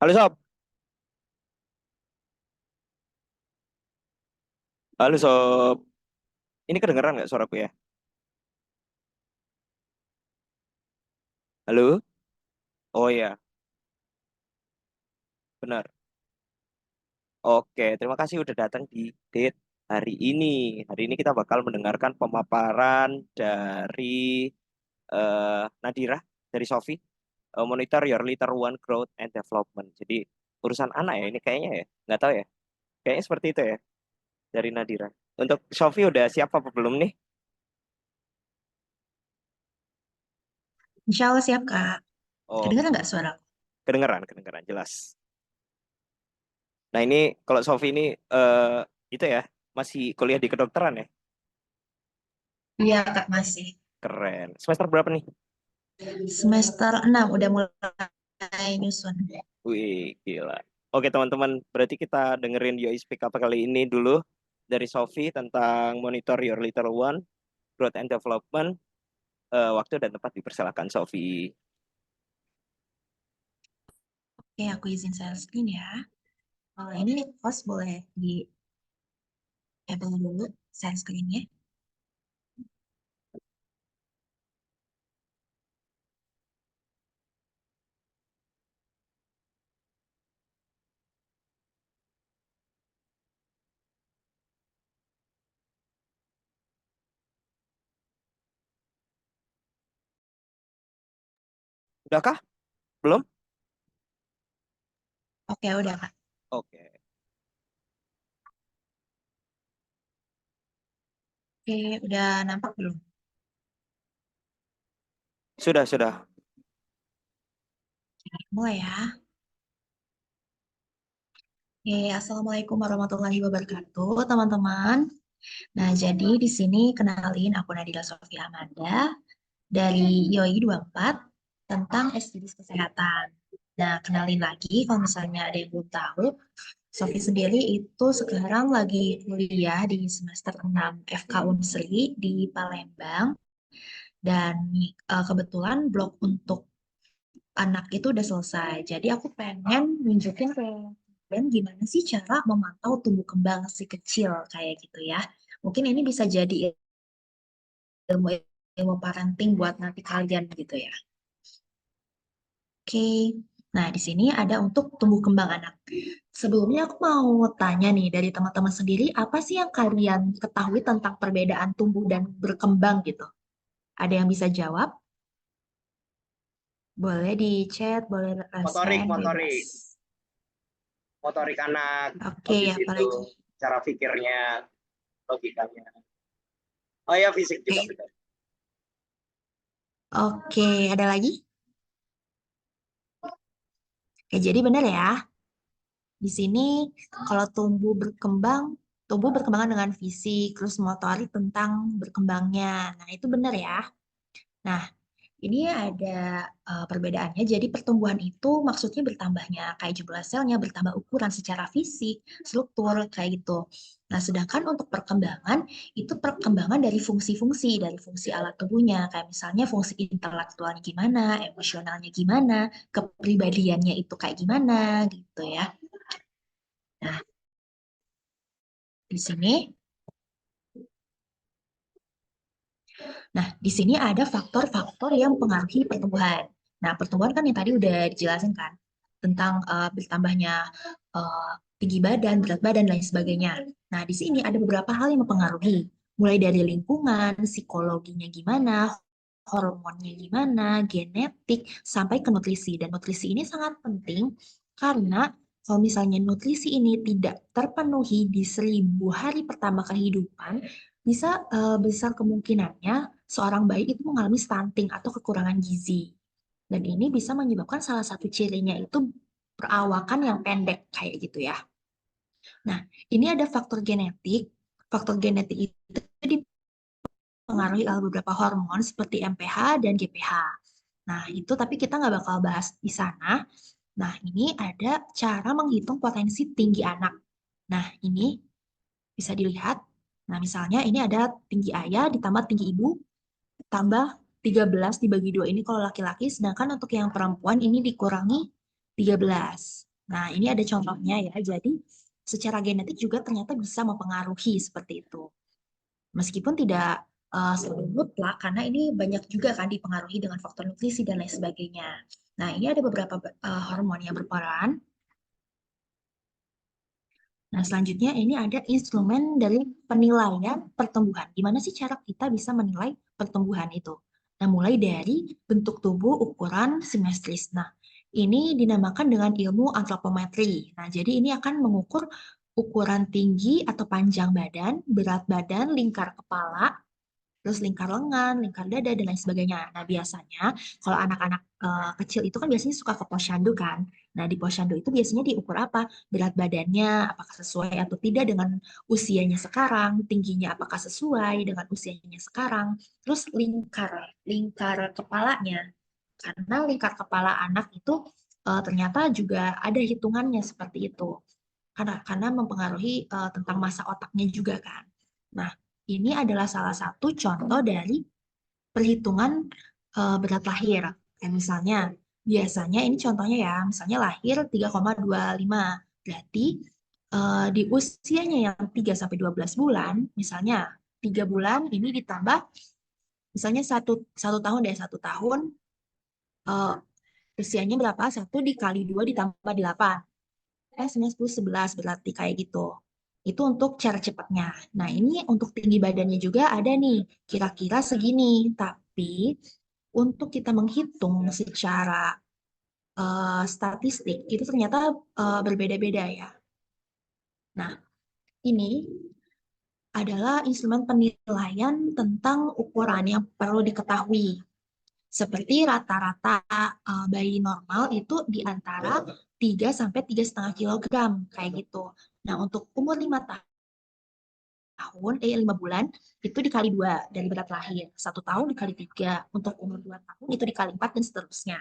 Halo Sob, halo Sob. Ini kedengeran nggak suaraku ya? Halo? Oh iya, benar. Oke, terima kasih udah datang di date hari ini. Hari ini kita bakal mendengarkan pemaparan dari Nadira, dari Sofi. Monitor your little one growth and development. Jadi urusan anak ya ini kayaknya ya, nggak tahu ya. Kayaknya seperti itu ya dari Nadira. Untuk Sofi udah siap apa belum nih? Insya Allah siap, Kak. Oh, Kedengeran nggak suara aku? kedengeran, kedengeran jelas. Nah ini kalau Sofi ini eh, itu ya masih kuliah di kedokteran ya? Iya, Kak, masih. Keren. Semester berapa nih? Semester 6 udah mulai nyusun. Wih, gila. Oke teman-teman, berarti kita dengerin Yoi Speak Up kali ini dulu dari Sofi tentang Monitor Your Little One, Growth and Development. Waktu dan tempat dipersilakan Sofi. Oke, aku izin share screen ya. Kalau ini host boleh di-enable dulu share screen-nya. Udahkah? Belum? Oke, udah, Kak. Oke. Oke, udah nampak belum? Sudah, sudah. Mulai ya. Oke, Assalamualaikum warahmatullahi wabarakatuh, teman-teman. Nah, jadi di sini kenalin aku Nadila Sofia Amanda dari YOI 24 tentang SDGs Kesehatan. Nah, kenalin lagi kalau misalnya ada yang belum tahu, Sofi sendiri itu sekarang lagi kuliah di semester 6 FK Unsri di Palembang dan kebetulan blok untuk anak itu udah selesai. Jadi aku pengen nunjukin ke kalian gimana sih cara memantau tumbuh kembang si kecil kayak gitu ya. Mungkin ini bisa jadi ilmu ilmu parenting buat nanti kalian gitu ya. Oke. Nah, di sini ada untuk tumbuh kembang anak. Sebelumnya aku mau tanya nih dari teman-teman sendiri, apa sih yang kalian ketahui tentang perbedaan tumbuh dan berkembang gitu? Ada yang bisa jawab? Boleh di chat, boleh raise Motorik, hand, bebas. motorik. Motorik anak, Oke, habis itu apalagi? cara pikirnya, logikanya. Oh ya, fisik juga Oke, benar. oke, ada lagi? Oke, jadi benar ya. Di sini kalau tumbuh berkembang dengan fisik, terus motorik tentang berkembangnya. Nah, itu benar ya. Nah, ini ada perbedaannya. Jadi pertumbuhan itu maksudnya bertambahnya kayak jumlah selnya, bertambah ukuran secara fisik, struktur, kayak gitu. Nah, sedangkan untuk perkembangan, itu perkembangan dari fungsi alat tubuhnya. Kayak misalnya fungsi intelektualnya gimana, emosionalnya gimana, kepribadiannya itu kayak gimana, gitu ya. Nah, di sini di sini ada faktor-faktor yang mempengaruhi pertumbuhan. Nah, pertumbuhan kan yang tadi udah dijelasin kan tentang bertambahnya eh, tinggi badan, berat badan, dan lain sebagainya. Nah, di sini ada beberapa hal yang mempengaruhi, mulai dari lingkungan, psikologinya gimana, hormonnya gimana, genetik, sampai ke nutrisi. Dan nutrisi ini sangat penting karena kalau misalnya nutrisi ini tidak terpenuhi di 1.000 hari pertama kehidupan, bisa besar kemungkinannya seorang bayi itu mengalami stunting atau kekurangan gizi. Dan ini bisa menyebabkan salah satu cirinya itu perawakan yang pendek kayak gitu ya. Nah, ini ada faktor genetik. Faktor genetik itu dipengaruhi oleh beberapa hormon seperti MPH dan GPH. Nah, itu tapi kita nggak bakal bahas di sana. Nah, ini ada cara menghitung potensi tinggi anak. Nah, ini bisa dilihat. Nah, misalnya ini ada tinggi ayah ditambah tinggi ibu tambah 13 dibagi 2 ini kalau laki-laki, sedangkan untuk yang perempuan ini dikurangi 13. Nah, ini ada contohnya ya. Jadi, secara genetik juga ternyata bisa mempengaruhi seperti itu. Meskipun tidak selalu mutlak, karena ini banyak juga kan dipengaruhi dengan faktor nutrisi dan lain sebagainya. Nah, ini ada beberapa hormon yang berperan. Nah, selanjutnya ini ada instrumen dari penilaian pertumbuhan. Gimana sih cara kita bisa menilai pertumbuhan itu? Nah, mulai dari bentuk tubuh, ukuran, simetris. Nah, ini dinamakan dengan ilmu antropometri. Nah, jadi ini akan mengukur ukuran tinggi atau panjang badan, berat badan, lingkar kepala, terus lingkar lengan, lingkar dada, dan lain sebagainya. Nah, biasanya kalau anak-anak kecil itu kan biasanya suka ke posyandu kan. Nah, di posyandu itu biasanya diukur apa? Berat badannya, apakah sesuai atau tidak dengan usianya sekarang, tingginya apakah sesuai dengan usianya sekarang, terus lingkar kepalanya. Karena lingkar kepala anak itu ternyata juga ada hitungannya seperti itu. Karena mempengaruhi tentang masa otaknya juga kan. Nah, ini adalah salah satu contoh dari perhitungan berat lahir. Kayak misalnya, biasanya ini contohnya ya, misalnya lahir 3,25. Berarti di usianya yang 3 sampai 12 bulan, misalnya 3 bulan ini ditambah, misalnya satu tahun deh, 1 tahun, eh, usianya berapa? 1 dikali 2 ditambah 8. 9, 10, 11 berarti kayak gitu. Itu untuk cara cepatnya. Nah, ini untuk tinggi badannya juga ada nih, kira-kira segini. Tapi untuk kita menghitung secara statistik, itu ternyata berbeda-beda ya. Nah, ini adalah instrumen penilaian tentang ukuran yang perlu diketahui. Seperti rata-rata bayi normal itu di antara 3 sampai 3,5 kilogram kayak gitu. Nah, untuk umur 5 bulan itu dikali 2 dari berat lahir. 1 tahun dikali 3. Untuk umur 2 tahun itu dikali 4 dan seterusnya.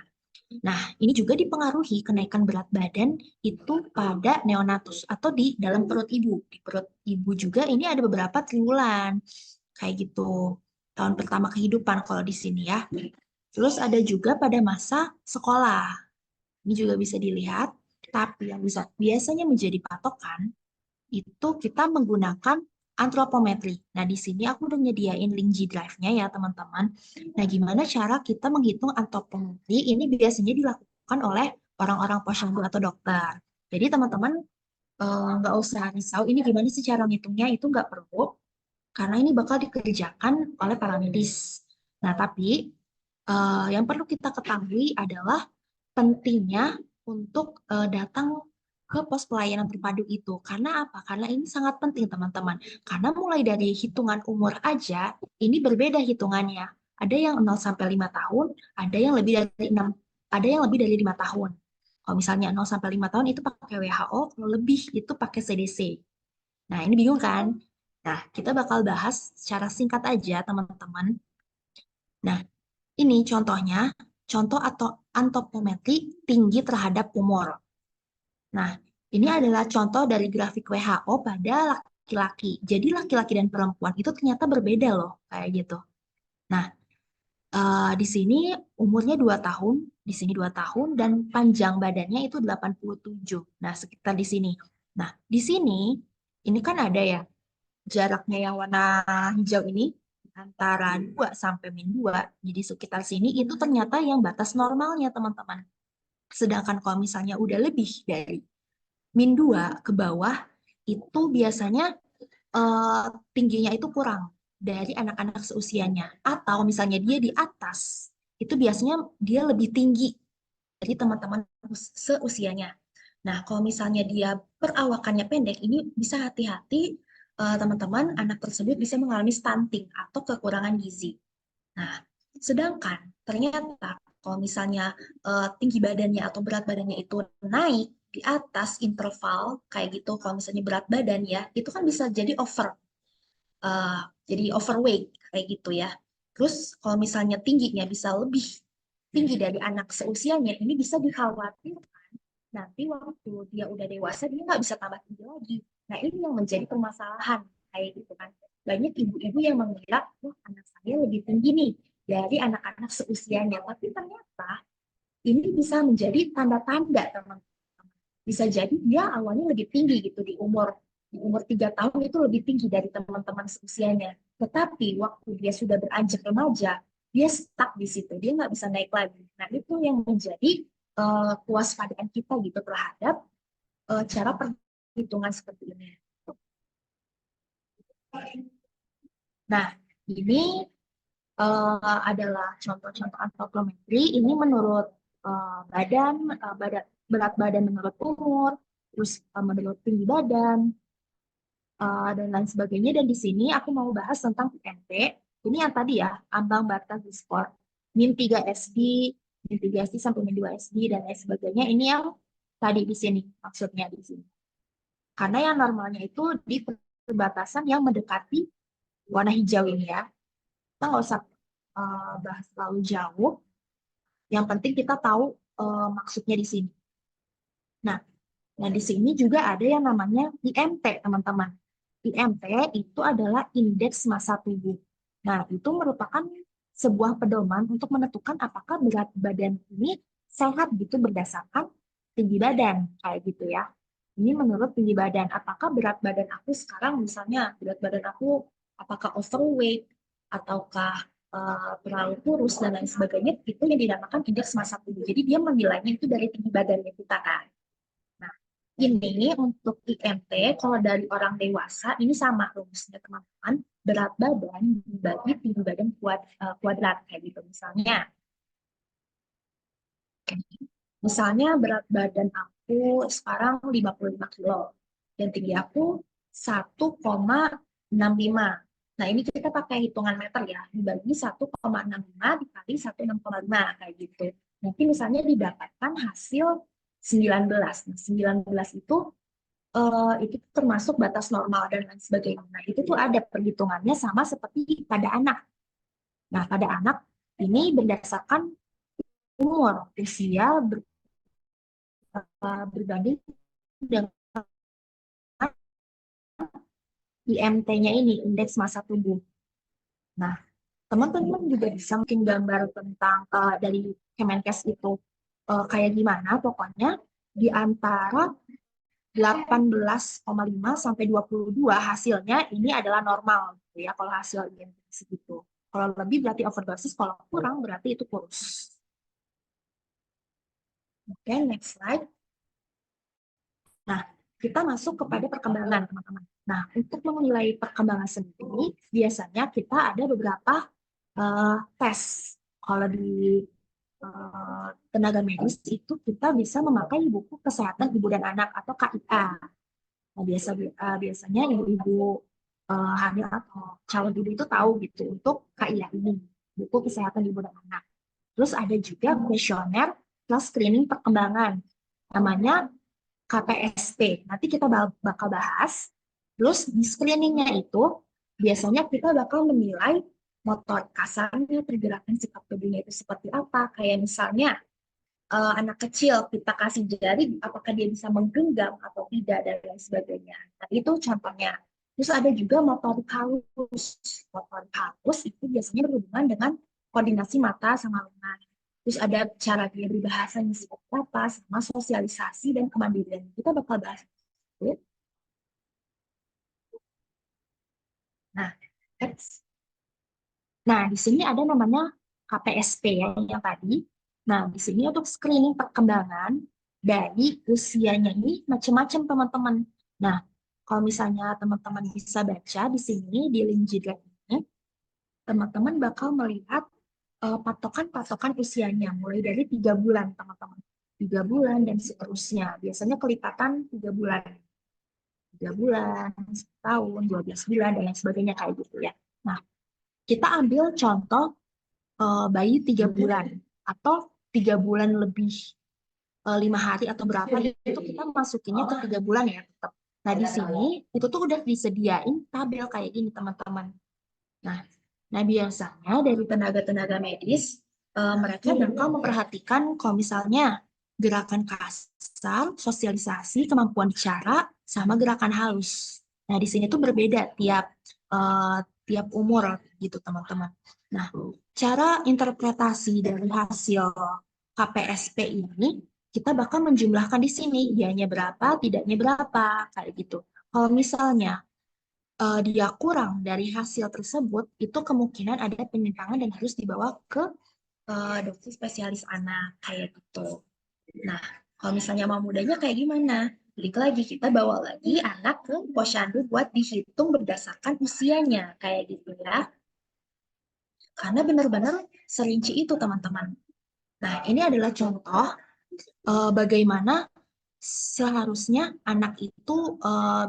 Nah, ini juga dipengaruhi kenaikan berat badan itu pada neonatus atau di dalam perut ibu. Di perut ibu juga ini ada beberapa triwulan kayak gitu. Tahun pertama kehidupan kalau di sini ya. Terus ada juga pada masa sekolah. Ini juga bisa dilihat, tapi yang biasanya menjadi patokan itu kita menggunakan antropometri. Nah, di sini aku udah nyediain link G Drive-nya ya, teman-teman. Nah, gimana cara kita menghitung antropometri? Ini biasanya dilakukan oleh orang-orang posyandu atau dokter. Jadi, teman-teman nggak usah risau, ini gimana sih cara ngitungnya, itu nggak perlu, karena ini bakal dikerjakan oleh para medis. Nah, tapi yang perlu kita ketahui adalah pentingnya untuk datang ke pos pelayanan terpadu itu. Karena apa? Karena ini sangat penting, teman-teman. Karena mulai dari hitungan umur aja, ini berbeda hitungannya. Ada yang 0 sampai 5 tahun, ada yang lebih dari 6, ada yang lebih dari 5 tahun. Kalau misalnya 0 sampai 5 tahun itu pakai WHO, kalau lebih itu pakai CDC. Nah, ini bingung kan? Nah, kita bakal bahas secara singkat aja, teman-teman. Nah, ini contohnya, contoh atau antropometri tinggi terhadap umur. Nah, ini adalah contoh dari grafik WHO pada laki-laki. Jadi laki-laki dan perempuan itu ternyata berbeda loh, kayak gitu. Nah, di sini umurnya 2 tahun, di sini 2 tahun, dan panjang badannya itu 87. Nah, sekitar di sini. Nah, di sini, ini kan ada ya, jaraknya yang warna hijau ini, antara 2 sampai -2, jadi sekitar sini itu ternyata yang batas normalnya, teman-teman. Sedangkan kalau misalnya udah lebih dari -2 ke bawah, itu biasanya tingginya itu kurang dari anak-anak seusianya. Atau misalnya dia di atas, itu biasanya dia lebih tinggi dari teman-teman seusianya. Nah, kalau misalnya dia perawakannya pendek, ini bisa hati-hati teman-teman, anak tersebut bisa mengalami stunting atau kekurangan gizi. Nah, sedangkan ternyata kalau misalnya tinggi badannya atau berat badannya itu naik di atas interval kayak gitu, kalau misalnya berat badan ya, itu kan bisa jadi overweight kayak gitu ya. Terus kalau misalnya tingginya bisa lebih tinggi dari anak seusianya, ini bisa dikhawatirkan nanti waktu dia udah dewasa dia nggak bisa tambah tinggi lagi. Nah, ini yang menjadi permasalahan kayak gitu kan. Banyak ibu-ibu yang mengira, wah anak saya lebih tinggi nih dari anak-anak seusianya. Tapi ternyata ini bisa menjadi tanda-tanda, teman-teman. Bisa jadi dia awalnya lebih tinggi gitu di umur 3 tahun itu lebih tinggi dari teman-teman seusianya. Tetapi waktu dia sudah beranjak remaja, dia stuck di situ, dia nggak bisa naik lagi. Nah itu yang menjadi kewaspadaan kita gitu terhadap cara perhitungan seperti ini. Nah ini adalah contoh-contoh antropometri. Ini menurut berat badan menurut umur, terus menurut tinggi badan, dan lain sebagainya. Dan di sini aku mau bahas tentang PMT. Ini yang tadi ya, ambang batas skor. Min 3 SD, min 3 SD sampai min 2 SD, dan lain sebagainya. Ini yang tadi di sini, maksudnya di sini. Karena yang normalnya itu di perbatasan yang mendekati warna hijau ini ya. Kita nggak usah bahas terlalu jauh. Yang penting kita tahu maksudnya di sini. Nah, di sini juga ada yang namanya IMT, teman-teman. IMT itu adalah indeks massa tubuh. Nah, itu merupakan sebuah pedoman untuk menentukan apakah berat badan ini sehat gitu berdasarkan tinggi badan, kayak gitu ya. Ini menurut tinggi badan, apakah berat badan aku sekarang misalnya berat badan aku apakah overweight ataukah terlalu kurus dan lain sebagainya, itu yang dinamakan indeks massa tubuh. Jadi dia menilainya itu dari tinggi badannya kita kan. Ini untuk IMT, kalau dari orang dewasa, ini sama rumusnya teman-teman. Berat badan dibagi tinggi badan kuadrat, kayak gitu. Misalnya berat badan aku sekarang 55 kilo. Dan tinggi aku 1,65. Nah, ini kita pakai hitungan meter ya. Dibagi 1,65 dikali 1,6,5, kayak gitu. Nanti misalnya didapatkan hasil 19. Nah, 19 itu termasuk batas normal dan lain sebagainya. Nah, itu tuh ada perhitungannya sama seperti pada anak. Nah, pada anak ini berdasarkan umur, usia berbanding dengan IMT-nya ini, indeks massa tubuh. Nah, teman-teman juga bisa mungkin gambar tentang dari Kemenkes itu kayak gimana, pokoknya di antara 18,5 sampai 22 hasilnya ini adalah normal gitu ya, kalau hasil IMT segitu. Kalau lebih berarti overdosis, kalau kurang berarti itu kurus. Oke, next slide. Nah, kita masuk kepada perkembangan, teman-teman. Nah, untuk menilai perkembangan sendiri, biasanya kita ada beberapa tes. Kalau di tenaga medis itu kita bisa memakai buku kesehatan ibu dan anak atau KIA. Nah, biasanya ibu-ibu hamil atau calon ibu itu tahu gitu untuk KIA ini, buku kesehatan ibu dan anak. Terus ada juga kuesioner plus screening perkembangan, namanya KPSP. Nanti kita bakal bahas. Terus di screeningnya itu biasanya kita bakal menilai motor kasarnya, pergerakan sikap tubuhnya itu seperti apa. Kayak misalnya anak kecil kita kasih jari, apakah dia bisa menggenggam atau tidak dan lain sebagainya. Nah, itu contohnya. Terus ada juga motorik halus. Motorik halus itu biasanya berhubungan dengan koordinasi mata sama lengan. Terus ada cara dia berbahasa yang seperti apa, sama sosialisasi dan kemandirian. Kita bakal bahas itu. Nah, di sini ada namanya KPSP ya, yang tadi. Nah, di sini untuk screening perkembangan dari usianya ini macam-macam teman-teman. Nah, kalau misalnya teman-teman bisa baca di sini di link Jidrat ini, teman-teman bakal melihat patokan-patokan usianya mulai dari 3 bulan teman-teman. 3 bulan dan seterusnya. Biasanya kelipatan 3 bulan. 3 bulan, 1 tahun, 12 bulan, dan lain sebagainya kayak gitu ya. Nah, kita ambil contoh bayi 3 bulan atau 3 bulan lebih 5 hari atau berapa itu kita masukinnya ke 3 bulan ya tetap. Nah di sini itu tuh udah disediain tabel kayak gini teman-teman. Nah biasanya dari tenaga-tenaga medis mereka bakal memperhatikan kalau misalnya gerakan kasar, sosialisasi, kemampuan bicara, sama gerakan halus. Nah di sini tuh berbeda tiap umur gitu teman-teman. Nah cara interpretasi dari hasil KPSP ini kita bakal menjumlahkan di sini, ianya berapa, tidaknya berapa, kayak gitu. Kalau misalnya dia kurang dari hasil tersebut, itu kemungkinan ada penyimpangan dan harus dibawa ke dokter spesialis anak, kayak gitu. Nah, kalau misalnya mau mudanya kayak gimana? Balik lagi, kita bawa lagi anak ke posyandu buat dihitung berdasarkan usianya, kayak gitu ya. Karena benar-benar serinci itu, teman-teman. Nah, ini adalah contoh bagaimana seharusnya anak itu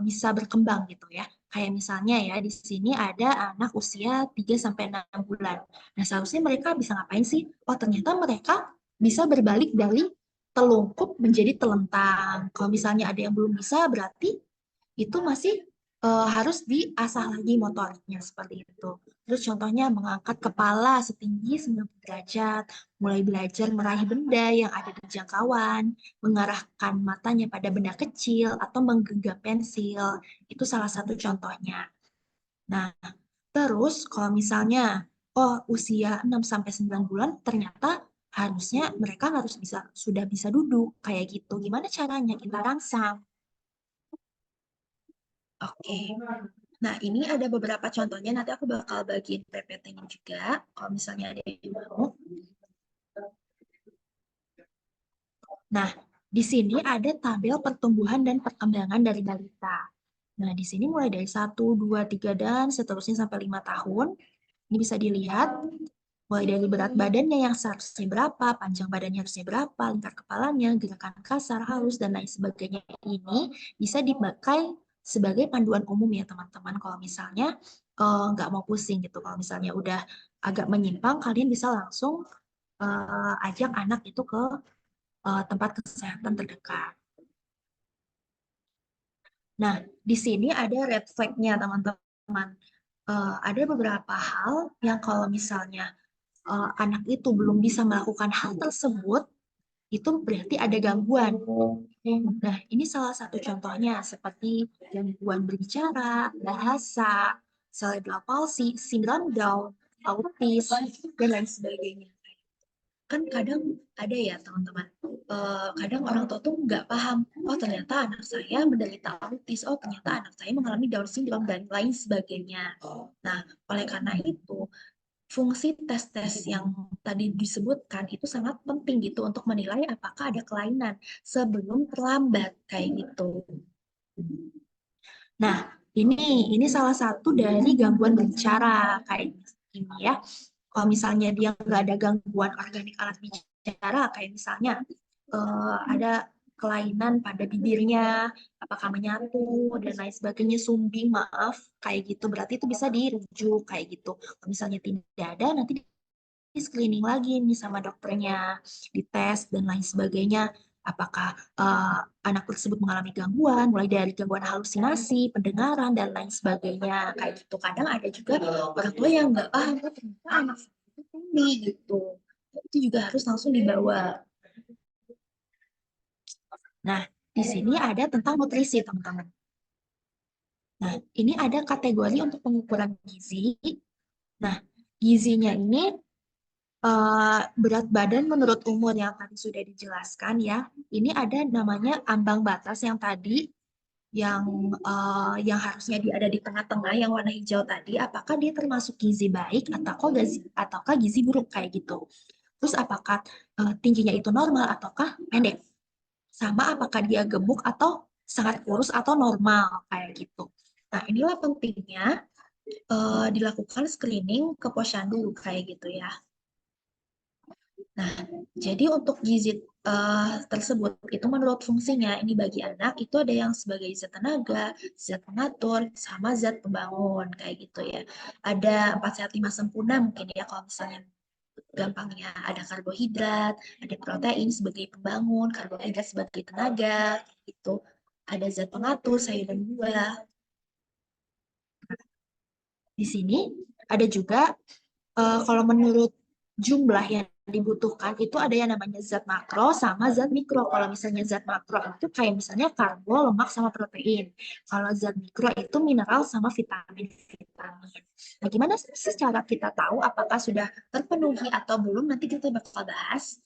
bisa berkembang gitu ya. Kayak misalnya ya di sini ada anak usia 3 sampai 6 bulan. Nah, seharusnya mereka bisa ngapain sih? Oh, ternyata mereka bisa berbalik dari telungkup menjadi telentang. Kalau misalnya ada yang belum bisa, berarti itu masih harus diasah lagi motoriknya seperti itu. Terus contohnya mengangkat kepala setinggi 90 derajat, mulai belajar meraih benda yang ada di jangkauan, mengarahkan matanya pada benda kecil, atau menggenggam pensil. Itu salah satu contohnya. Nah, terus kalau misalnya usia 6 sampai 9 bulan ternyata harusnya mereka harus sudah bisa duduk kayak gitu. Gimana caranya kita rangsang? Oke. Nah, ini ada beberapa contohnya. Nanti aku bakal bagiin PPT-nya juga. Kalau misalnya ada yang mau. Nah, di sini ada tabel pertumbuhan dan perkembangan dari balita. Nah, di sini mulai dari 1, 2, 3, dan seterusnya sampai 5 tahun. Ini bisa dilihat mulai dari berat badannya yang seharusnya berapa, panjang badannya harusnya berapa, lingkar kepalanya, gerakan kasar, halus, dan lain sebagainya. Ini bisa dipakai sebagai panduan umum ya teman-teman. Kalau misalnya nggak mau pusing gitu, kalau misalnya udah agak menyimpang, kalian bisa langsung ajak anak itu ke tempat kesehatan terdekat. Nah, di sini ada red flag-nya teman-teman. Ada beberapa hal yang kalau misalnya anak itu belum bisa melakukan hal tersebut, itu berarti ada gangguan. Nah, ini salah satu contohnya seperti gangguan berbicara, bahasa, cerebral palsy, sindrom Down, autis, dan lain sebagainya. Kan kadang ada ya teman-teman, kadang orang tua tuh nggak paham, oh ternyata anak saya menderita autis, oh ternyata anak saya mengalami Down syndrome, dan lain sebagainya. Nah, oleh karena itu, fungsi tes-tes yang tadi disebutkan itu sangat penting gitu untuk menilai apakah ada kelainan sebelum terlambat kayak gitu. Nah, ini salah satu dari gangguan berbicara kayak ini ya. Kalau misalnya dia nggak ada gangguan organik alat bicara, kayak misalnya ada kelainan pada bibirnya, apakah menyatu dan lain sebagainya, sumbing, maaf, kayak gitu. Berarti itu bisa dirujuk kayak gitu. Kalau misalnya tidak ada, nanti di screening lagi nih sama dokternya, dites dan lain sebagainya. Apakah anak tersebut mengalami gangguan, mulai dari gangguan halusinasi, pendengaran, dan lain sebagainya. Kayak gitu. Kadang ada juga orang tua yang nggak paham, oh, ternyata anak itu tuli gitu. Itu juga harus langsung dibawa. Nah, di sini ada tentang nutrisi, teman-teman. Nah, ini ada kategori untuk pengukuran gizi. Nah, gizinya ini berat badan menurut umur yang tadi sudah dijelaskan ya. Ini ada namanya ambang batas yang tadi yang harusnya dia ada di tengah-tengah yang warna hijau tadi, apakah dia termasuk gizi baik ataukah gizi buruk kayak gitu. Terus apakah tingginya itu normal ataukah pendek? Sama apakah dia gemuk atau sangat kurus atau normal kayak gitu. Nah, inilah pentingnya dilakukan screening ke posyandu kayak gitu ya. Nah, jadi untuk gizi tersebut itu menurut fungsinya ini bagi anak itu ada yang sebagai zat tenaga, zat pengatur, sama zat pembangun kayak gitu ya. Ada 4 sehat 5 sempurna mungkin ya kalau misalnya gampangnya, ada karbohidrat, ada protein sebagai pembangun, karbohidrat sebagai tenaga gitu. Ada zat pengatur, sayur dan buah. Di sini ada juga kalau menurut jumlah yang dibutuhkan itu ada yang namanya zat makro sama zat mikro. Kalau misalnya zat makro itu kayak misalnya karbo, lemak, sama protein. Kalau zat mikro itu mineral sama vitamin-vitamin. Nah, gimana sih cara kita tahu apakah sudah terpenuhi atau belum? Nanti kita bakal bahas.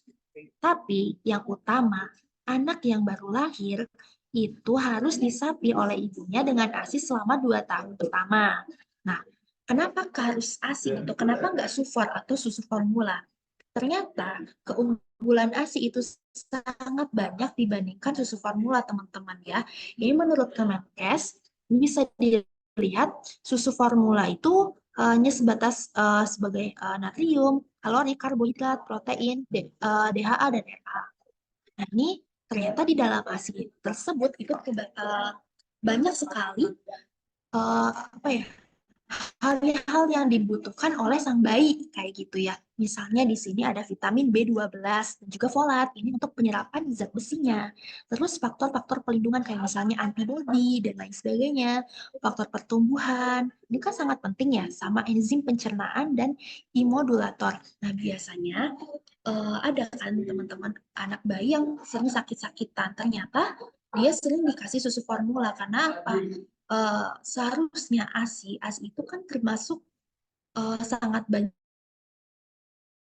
Tapi yang utama anak yang baru lahir itu harus disapi oleh ibunya dengan ASI selama 2 tahun pertama. Nah, kenapa harus ASI itu? Kenapa nggak sufor atau susu formula? Ternyata keunggulan ASI itu sangat banyak dibandingkan susu formula, teman-teman ya. Ini menurut Kemenkes, bisa dilihat susu formula itu hanya sebatas sebagai natrium, kalori, karbohidrat, protein, DHA, dan RA. Nah, ini ternyata di dalam ASI tersebut itu banyak sekali apa ya, hal-hal yang dibutuhkan oleh sang bayi kayak gitu ya. Misalnya di sini ada vitamin B12 dan juga folat. Ini untuk penyerapan zat besinya. Terus faktor-faktor pelindungan kayak misalnya antibodi dan lain sebagainya. Faktor pertumbuhan. Ini kan sangat penting ya, sama enzim pencernaan dan imodulator. Nah, biasanya ada kan teman-teman anak bayi yang sering sakit-sakitan. Ternyata dia sering dikasih susu formula karena apa? Seharusnya ASI itu kan termasuk sangat banyak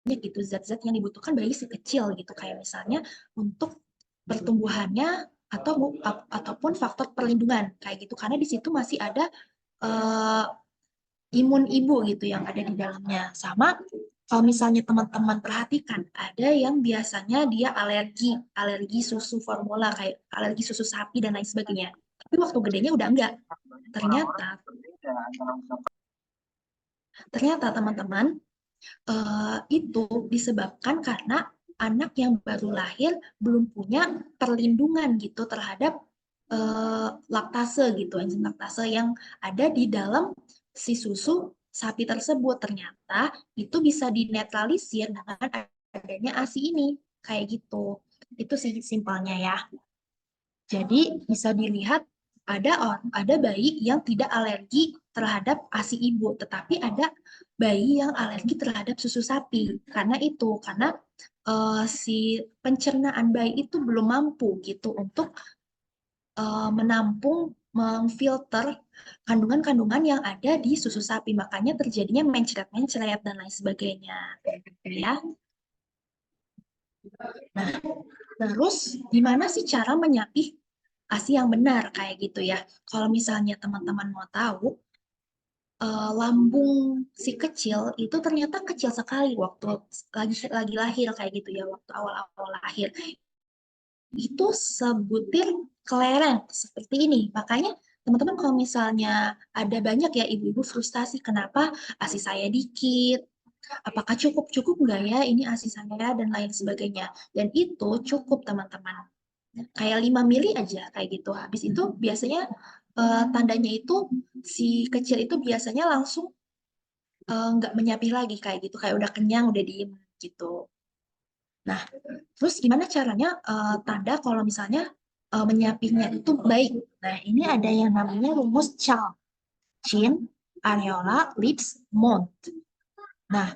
gitu zat-zat yang dibutuhkan bayi si kecil gitu, kayak misalnya untuk pertumbuhannya ataupun faktor perlindungan kayak gitu, karena di situ masih ada uh, imun ibu gitu yang ada di dalamnya. Sama kalau misalnya teman-teman perhatikan, ada yang biasanya dia alergi susu formula, kayak alergi susu sapi dan lain sebagainya. Tapi waktu gedenya udah enggak. Ternyata Ternyata teman-teman, itu disebabkan karena anak yang baru lahir belum punya perlindungan gitu terhadap laktase gitu, enzim laktase yang ada di dalam si susu sapi tersebut. Ternyata itu bisa dinetralisir dengan adanya ASI ini, kayak gitu. Itu sih simpelnya ya. Jadi bisa dilihat ada bayi yang tidak alergi terhadap ASI ibu, tetapi ada bayi yang alergi terhadap susu sapi. Karena si pencernaan bayi itu belum mampu gitu untuk menampung, memfilter kandungan-kandungan yang ada di susu sapi. Makanya terjadinya mencret-mencret dan lain sebagainya. Ya. Nah, terus gimana sih cara menyapih ASI yang benar kayak gitu ya? Kalau misalnya teman-teman mau tahu, lambung si kecil itu ternyata kecil sekali waktu lagi lahir kayak gitu ya, waktu awal-awal lahir. Itu sebutir kelereng seperti ini. Makanya teman-teman kalau misalnya ada banyak ya ibu-ibu frustasi, kenapa ASI saya dikit, apakah cukup nggak ya ini ASI saya dan lain sebagainya. Dan itu cukup teman-teman. Kayak 5 mili aja kayak gitu. Habis itu biasanya tandanya itu si kecil itu biasanya langsung nggak menyapih lagi kayak gitu. Kayak udah kenyang, udah diem gitu. Nah, terus gimana caranya tanda kalau misalnya menyapihnya itu baik? Nah, ini ada yang namanya rumus CHAL. Chin, areola, lips, mouth. Nah,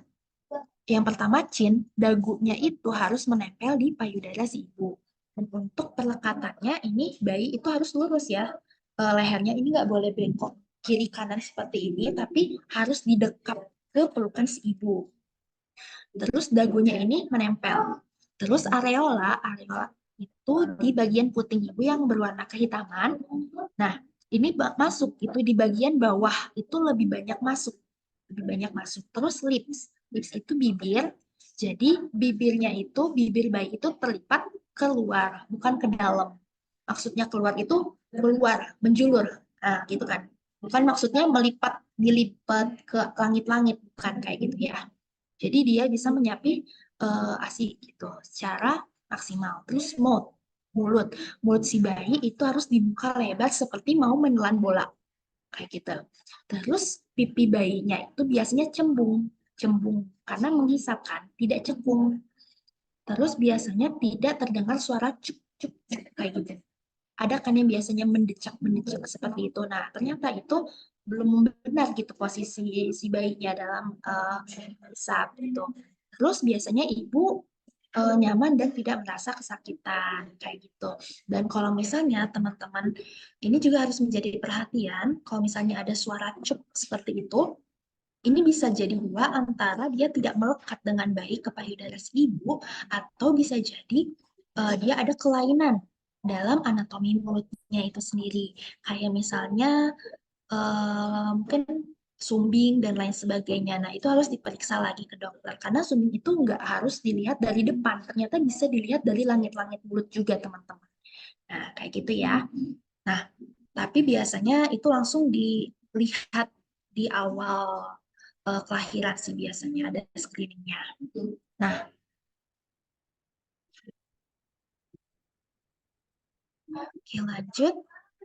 yang pertama chin, dagunya itu harus menempel di payudara si ibu. Dan untuk perlekatannya ini bayi itu harus lurus ya. Lehernya ini nggak boleh bengkok kiri kanan seperti ini, tapi harus didekap ke pelukan si ibu. Terus dagunya ini menempel. Terus areola itu di bagian puting ibu yang berwarna kehitaman. Nah, ini masuk itu di bagian bawah itu lebih banyak masuk. Lebih banyak masuk. Terus lips itu bibir. Jadi bibir bayi itu terlipat keluar, bukan ke dalam. Maksudnya keluar itu keluar, menjulur. Nah, gitu kan. Bukan maksudnya dilipat ke langit-langit, bukan kayak gitu ya. Jadi dia bisa menyapih ASI gitu secara maksimal. Terus mulut. Mulut si bayi itu harus dibuka lebar seperti mau menelan bola kayak gitu. Terus pipi bayinya itu biasanya cembung karena menghisapkan, tidak cekung. Terus biasanya tidak terdengar suara cuk cuk kayak gitu. Ada kan yang biasanya mendecak seperti itu. Nah, ternyata itu belum benar gitu posisi si bayinya dalam hisap gitu. Terus biasanya ibu nyaman dan tidak merasa kesakitan kayak gitu. Dan kalau misalnya teman-teman ini juga harus menjadi perhatian, kalau misalnya ada suara cuk seperti itu, ini bisa jadi dua antara dia tidak melekat dengan baik ke payudara si ibu, atau bisa jadi dia ada kelainan dalam anatomi mulutnya itu sendiri. Kayak misalnya mungkin sumbing dan lain sebagainya. Nah, itu harus diperiksa lagi ke dokter. Karena sumbing itu nggak harus dilihat dari depan. Ternyata bisa dilihat dari langit-langit mulut juga, teman-teman. Nah, kayak gitu ya. Nah, tapi biasanya itu langsung dilihat di awal kelahiran sih biasanya ada screeningnya. Nah, oke lanjut.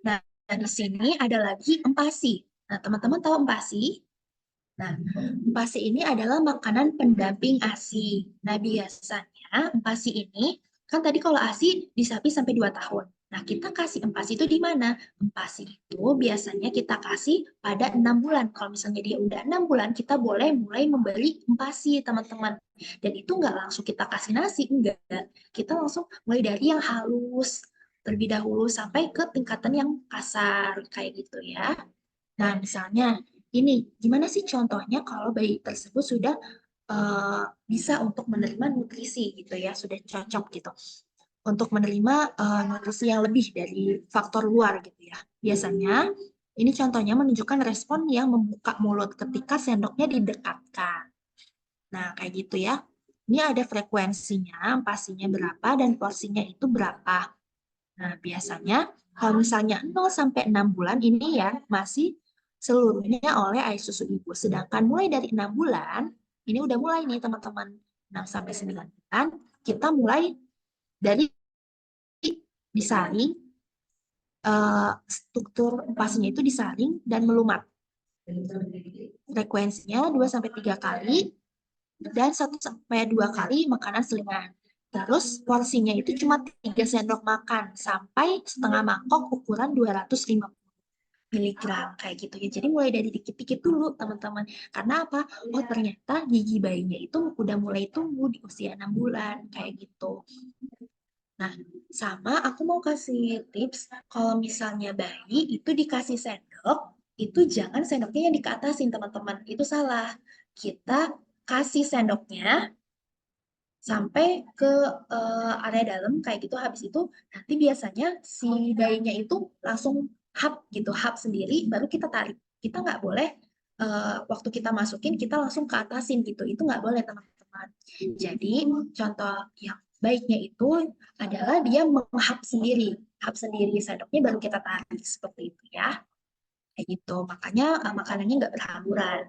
Nah, di sini ada lagi empasi. Nah, teman-teman tahu empasi? Nah, empasi ini adalah makanan pendamping ASI. Nah, biasanya empasi ini, kan tadi kalau ASI di sapi sampai 2 tahun. Nah, kita kasih empasi itu di mana? Empasi itu biasanya kita kasih pada 6 bulan. Kalau misalnya dia udah 6 bulan, kita boleh mulai memberi empasi, teman-teman. Dan itu nggak langsung kita kasih nasi, enggak. Kita langsung mulai dari yang halus, terlebih dahulu sampai ke tingkatan yang kasar, kayak gitu ya. Nah, misalnya ini, gimana sih contohnya kalau bayi tersebut sudah bisa untuk menerima nutrisi gitu ya, sudah cocok gitu untuk menerima nutrisi yang lebih dari faktor luar gitu ya. Biasanya ini contohnya menunjukkan respon yang membuka mulut ketika sendoknya didekatkan. Nah, kayak gitu ya. Ini ada frekuensinya, pastinya berapa dan porsinya itu berapa. Nah, biasanya kalau misalnya 0 sampai 6 bulan ini ya masih seluruhnya oleh air susu ibu. Sedangkan mulai dari 6 bulan, ini udah mulai nih teman-teman. 6 sampai 9 bulan, kita mulai dari disaring, struktur empasinya itu disaring dan melumat. Frekuensinya 2 sampai 3 kali dan 1 sampai 2 kali makanan selingan. Terus porsinya itu cuma 3 sendok makan sampai setengah mangkok ukuran 250 miligram kayak gitu ya. Jadi mulai dari dikit-dikit dulu teman-teman. Karena apa? Oh ternyata gigi bayinya itu udah mulai tumbuh di usia 6 bulan kayak gitu. Nah, sama aku mau kasih tips kalau misalnya bayi itu dikasih sendok, itu jangan sendoknya yang dikeatasin teman-teman. Itu salah. Kita kasih sendoknya sampai ke area dalam kayak gitu. Habis itu nanti biasanya si bayinya itu langsung hap gitu, hap sendiri baru kita tarik. Kita nggak boleh waktu kita masukin kita langsung ke atasin gitu, itu nggak boleh teman-teman. Jadi contoh yang baiknya itu adalah dia menghap sendiri, hap sendiri sendoknya baru kita tarik seperti itu ya, kayak gitu. Makanya makanannya nggak berhamburan.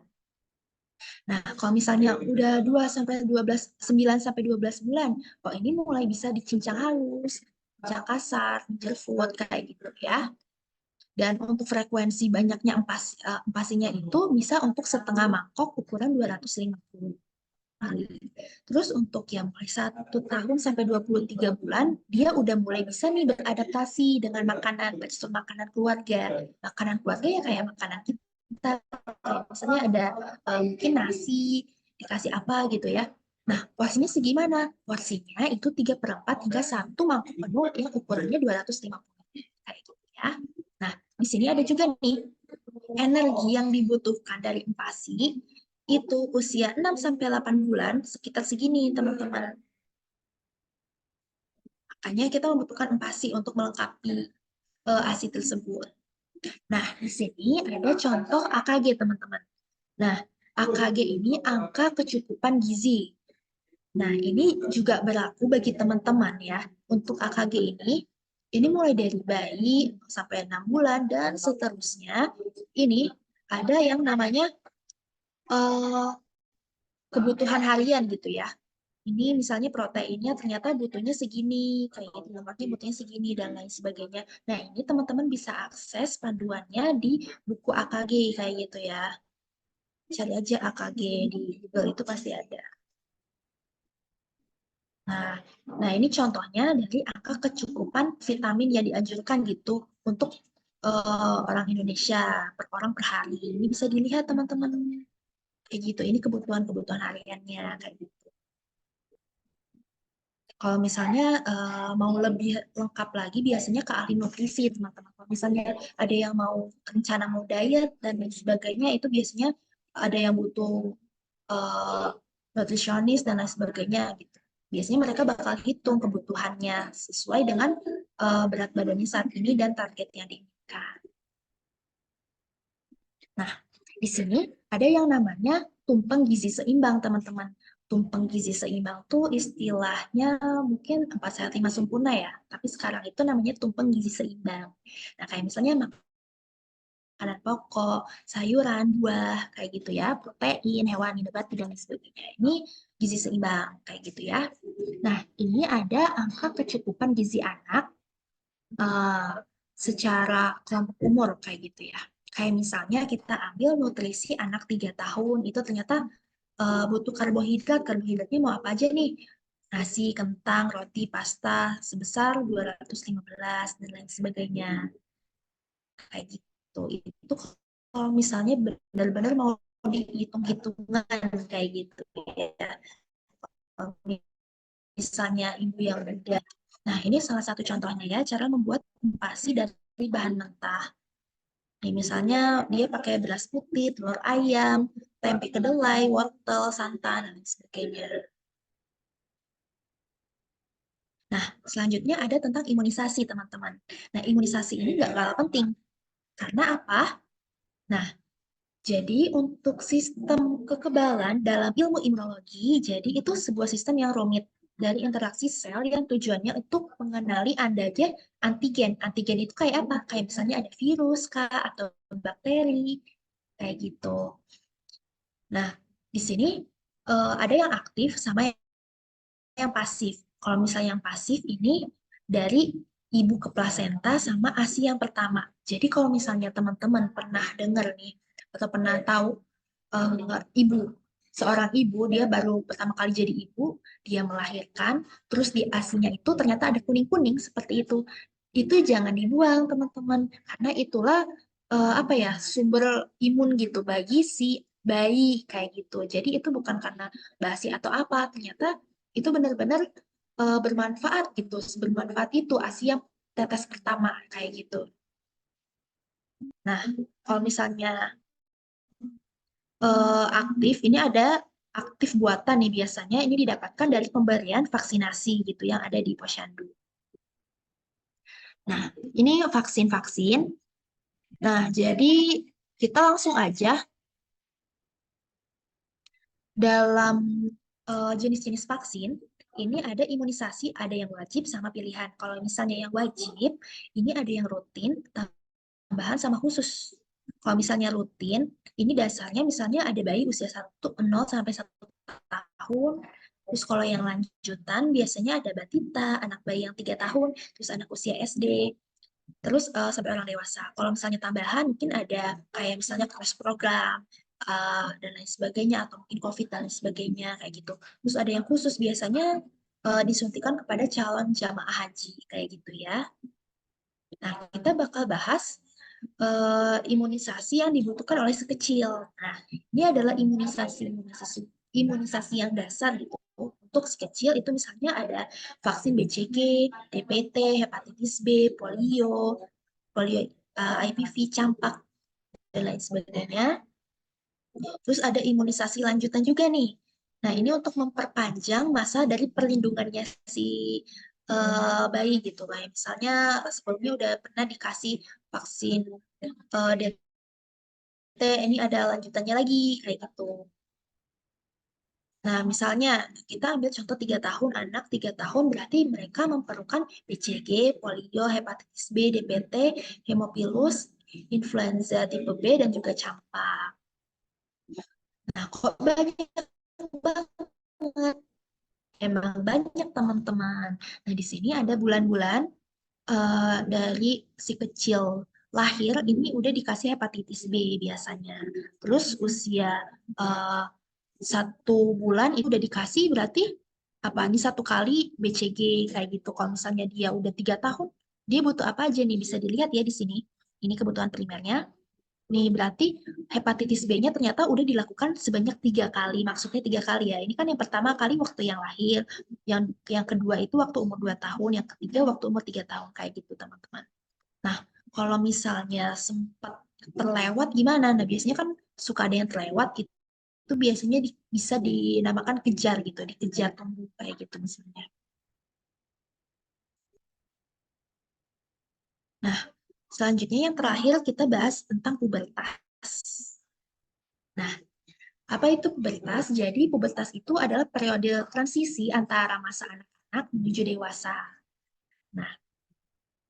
Nah, kalau misalnya udah 2 sampai 12 9 sampai 12 bulan, oh ini mulai bisa dicincang halus, cincang kasar, food kayak gitu ya. Dan untuk frekuensi banyaknya empasinya itu bisa untuk setengah mangkok ukuran 250 kali. Terus untuk yang mulai 1 tahun sampai 23 bulan, dia udah mulai bisa nih beradaptasi dengan makanan, makanan keluarga. Makanan keluarga ya kayak makanan kita, kayak misalnya ada mungkin nasi, dikasih apa gitu ya. Nah, porsinya segimana? Porsinya itu 3/4 hingga 1 mangkok penuh yang ukurannya 250. Kayak gitu ya. Nah, di sini ada juga nih energi yang dibutuhkan dari empasi itu usia 6 sampai 8 bulan sekitar segini, teman-teman. Makanya kita membutuhkan empasi untuk melengkapi ASI tersebut. Nah, di sini ada contoh AKG, teman-teman. Nah, AKG ini angka kecukupan gizi. Nah, ini juga berlaku bagi teman-teman ya. Untuk AKG ini mulai dari bayi sampai 6 bulan dan seterusnya. Ini ada yang namanya kebutuhan harian gitu ya. Ini misalnya proteinnya ternyata butuhnya segini, kayak gitu, lemaknya butuhnya segini, dan lain sebagainya. Nah, ini teman-teman bisa akses panduannya di buku AKG kayak gitu ya. Cari aja AKG di Google itu pasti ada. Nah, ini contohnya dari angka kecukupan vitamin yang dianjurkan gitu untuk orang Indonesia per orang per hari. Ini bisa dilihat teman-teman kayak gitu. Ini kebutuhan-kebutuhan hariannya kayak gitu. Kalau misalnya mau lebih lengkap lagi, biasanya ke ahli nutrisi, teman-teman. Kalau misalnya ada yang mau rencana mau diet dan lain sebagainya, itu biasanya ada yang butuh uh, nutrisionis dan lain sebagainya gitu. biasanya mereka bakal hitung kebutuhannya sesuai dengan berat badannya saat ini dan target yang diinginkan. Nah, di sini ada yang namanya tumpeng gizi seimbang, teman-teman. Tumpeng gizi seimbang tuh istilahnya mungkin 4 sehat 5 sempurna ya, tapi sekarang itu namanya tumpeng gizi seimbang. Nah, kayak misalnya makanan pokok, sayuran, buah, kayak gitu ya, protein, hewani, nabati, dan lain sebagainya. Ini gizi seimbang, kayak gitu ya. Nah, ini ada angka kecukupan gizi anak secara kelompok umur, kayak gitu ya. Kayak misalnya kita ambil nutrisi anak 3 tahun, itu ternyata butuh karbohidrat. Karbohidratnya mau apa aja nih? Nasi, kentang, roti, pasta, sebesar 215, dan lain sebagainya. Kayak gitu. Itu kalau misalnya benar-benar mau dihitung-hitungan kayak gitu ya. Misalnya ibu yang muda. Nah, ini salah satu contohnya ya, cara membuat pasti dari bahan mentah. Nih, misalnya dia pakai beras putih, telur ayam, tempe kedelai, wortel, santan, dan lain sebagainya. Nah, selanjutnya ada tentang imunisasi, teman-teman. Nah, imunisasi ini nggak kalah penting. Karena apa? Nah, jadi untuk sistem kekebalan dalam ilmu imunologi, jadi itu sebuah sistem yang rumit dari interaksi sel yang tujuannya untuk mengenali aja antigen. Antigen itu kayak apa? Kayak misalnya ada virus kah atau bakteri kayak gitu. Nah, di sini ada yang aktif sama yang pasif. Kalau misalnya yang pasif ini dari ibu ke plasenta sama ASI yang pertama. Jadi kalau misalnya teman-teman pernah dengar nih atau pernah tahu ibu, seorang ibu dia baru pertama kali jadi ibu, dia melahirkan, terus di ASI-nya itu ternyata ada kuning-kuning seperti itu. Itu jangan dibuang teman-teman, karena itulah apa ya, sumber imun gitu bagi si bayi kayak gitu. Jadi itu bukan karena basi atau apa, ternyata itu benar-benar bermanfaat gitu, bermanfaat itu ASI yang tetes pertama kayak gitu. Nah, kalau misalnya aktif, ini ada aktif buatan nih biasanya ini didapatkan dari pemberian vaksinasi gitu yang ada di posyandu. Nah, ini vaksin-vaksin. Nah, jadi kita langsung aja dalam jenis-jenis vaksin, ini ada imunisasi, ada yang wajib sama pilihan. Kalau misalnya yang wajib, ini ada yang rutin, tambahan sama khusus. Kalau misalnya rutin, ini dasarnya misalnya ada bayi usia 0 sampai 1 tahun. Terus kalau yang lanjutan biasanya ada batita, anak bayi yang 3 tahun, terus anak usia SD, terus sampai orang dewasa. Kalau misalnya tambahan mungkin ada kayak misalnya cross program dan lain sebagainya, atau mungkin COVID dan lain sebagainya kayak gitu. Terus ada yang khusus biasanya disuntikan kepada calon jamaah haji kayak gitu ya. Nah, kita bakal bahas imunisasi yang dibutuhkan oleh si kecil. Nah, ini adalah imunisasi yang dasar gitu. Untuk si kecil itu misalnya ada vaksin BCG, DPT, hepatitis B, polio IPV, campak, dan lain sebagainya. Terus ada imunisasi lanjutan juga nih. Nah, ini untuk memperpanjang masa dari perlindungannya si bayi gitu. Kayak misalnya sebelumnya udah pernah dikasih vaksin DT, ini ada lanjutannya lagi kayak gitu. Nah, misalnya kita ambil contoh 3 tahun, anak 3 tahun berarti mereka memerlukan BCG, polio, hepatitis B, DPT, hemofilus, influenza tipe B, dan juga campak. Nah, kok banyak banget? Emang banyak teman-teman. Nah, di sini ada bulan-bulan dari si kecil lahir ini udah dikasih hepatitis B biasanya. Terus usia 1 bulan itu udah dikasih berarti apa ini 1 kali BCG kayak gitu. Kalau misalnya dia udah 3 tahun, dia butuh apa aja nih bisa dilihat ya di sini. Ini kebutuhan primernya. Nih berarti hepatitis B-nya ternyata udah dilakukan sebanyak 3 kali. Maksudnya 3 kali ya. Ini kan yang pertama kali waktu yang lahir, yang kedua itu waktu umur 2 tahun, yang ketiga waktu umur 3 tahun kayak gitu teman-teman. Nah, kalau misalnya sempat terlewat gimana? Nah, biasanya kan suka ada yang terlewat gitu itu biasanya bisa dinamakan kejar gitu, dikejar tumbuh kayak gitu misalnya. Nah, selanjutnya yang terakhir kita bahas tentang pubertas. Nah, apa itu pubertas? Jadi pubertas itu adalah periode transisi antara masa anak-anak menuju dewasa. Nah,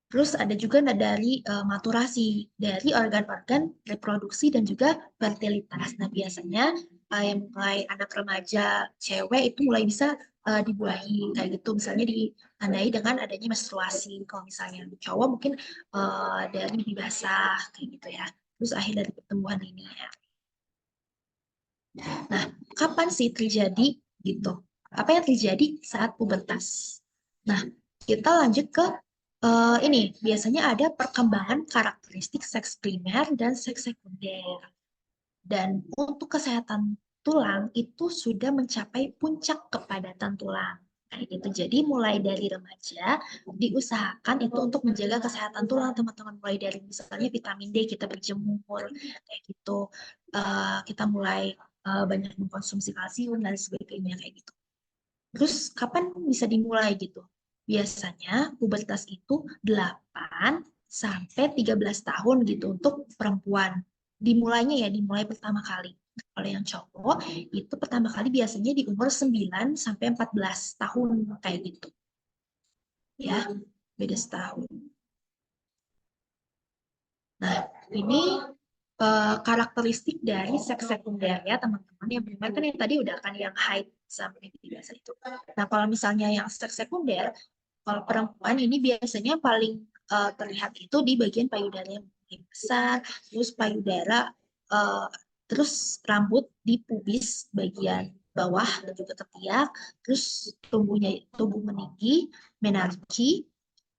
terus ada juga dari maturasi dari organ-organ reproduksi dan juga fertilitas. Nah, biasanya yang mulai anak remaja cewek itu mulai bisa dibuahi kayak gitu. Misalnya ditandai dengan adanya menstruasi. Kalau misalnya cowok mungkin dari mimpi basah kayak gitu ya. Terus akhir dari pertumbuhan ini ya. Nah, kapan sih terjadi gitu? Apa yang terjadi saat pubertas? Nah, kita lanjut ke ini. Biasanya ada perkembangan karakteristik seks primer dan seks sekunder. Dan untuk kesehatan tulang itu sudah mencapai puncak kepadatan tulang. Kayak gitu. Jadi mulai dari remaja diusahakan itu untuk menjaga kesehatan tulang teman-teman. Mulai dari misalnya vitamin D kita berjemur kayak gitu. Kita mulai banyak mengkonsumsi kalsium dan sebagainya kayak gitu. Terus kapan bisa dimulai gitu? Biasanya pubertas itu 8 sampai 13 tahun gitu untuk perempuan. Dimulainya ya, dimulai pertama kali. Kalau yang cowok itu pertama kali biasanya di umur 9 sampai 14 tahun kayak gitu. Ya, beda setahun. Nah, ini karakteristik dari seks sekunder ya teman-teman. Yang primer kan yang tadi udah kan yang haid sampai 13 itu. Nah, kalau misalnya yang seks sekunder, kalau perempuan ini biasanya paling terlihat itu di bagian payudara yang paling besar, terus payudara, uh, terus rambut di pubis bagian bawah dan juga ketiak, terus tumbuh meninggi, menarki,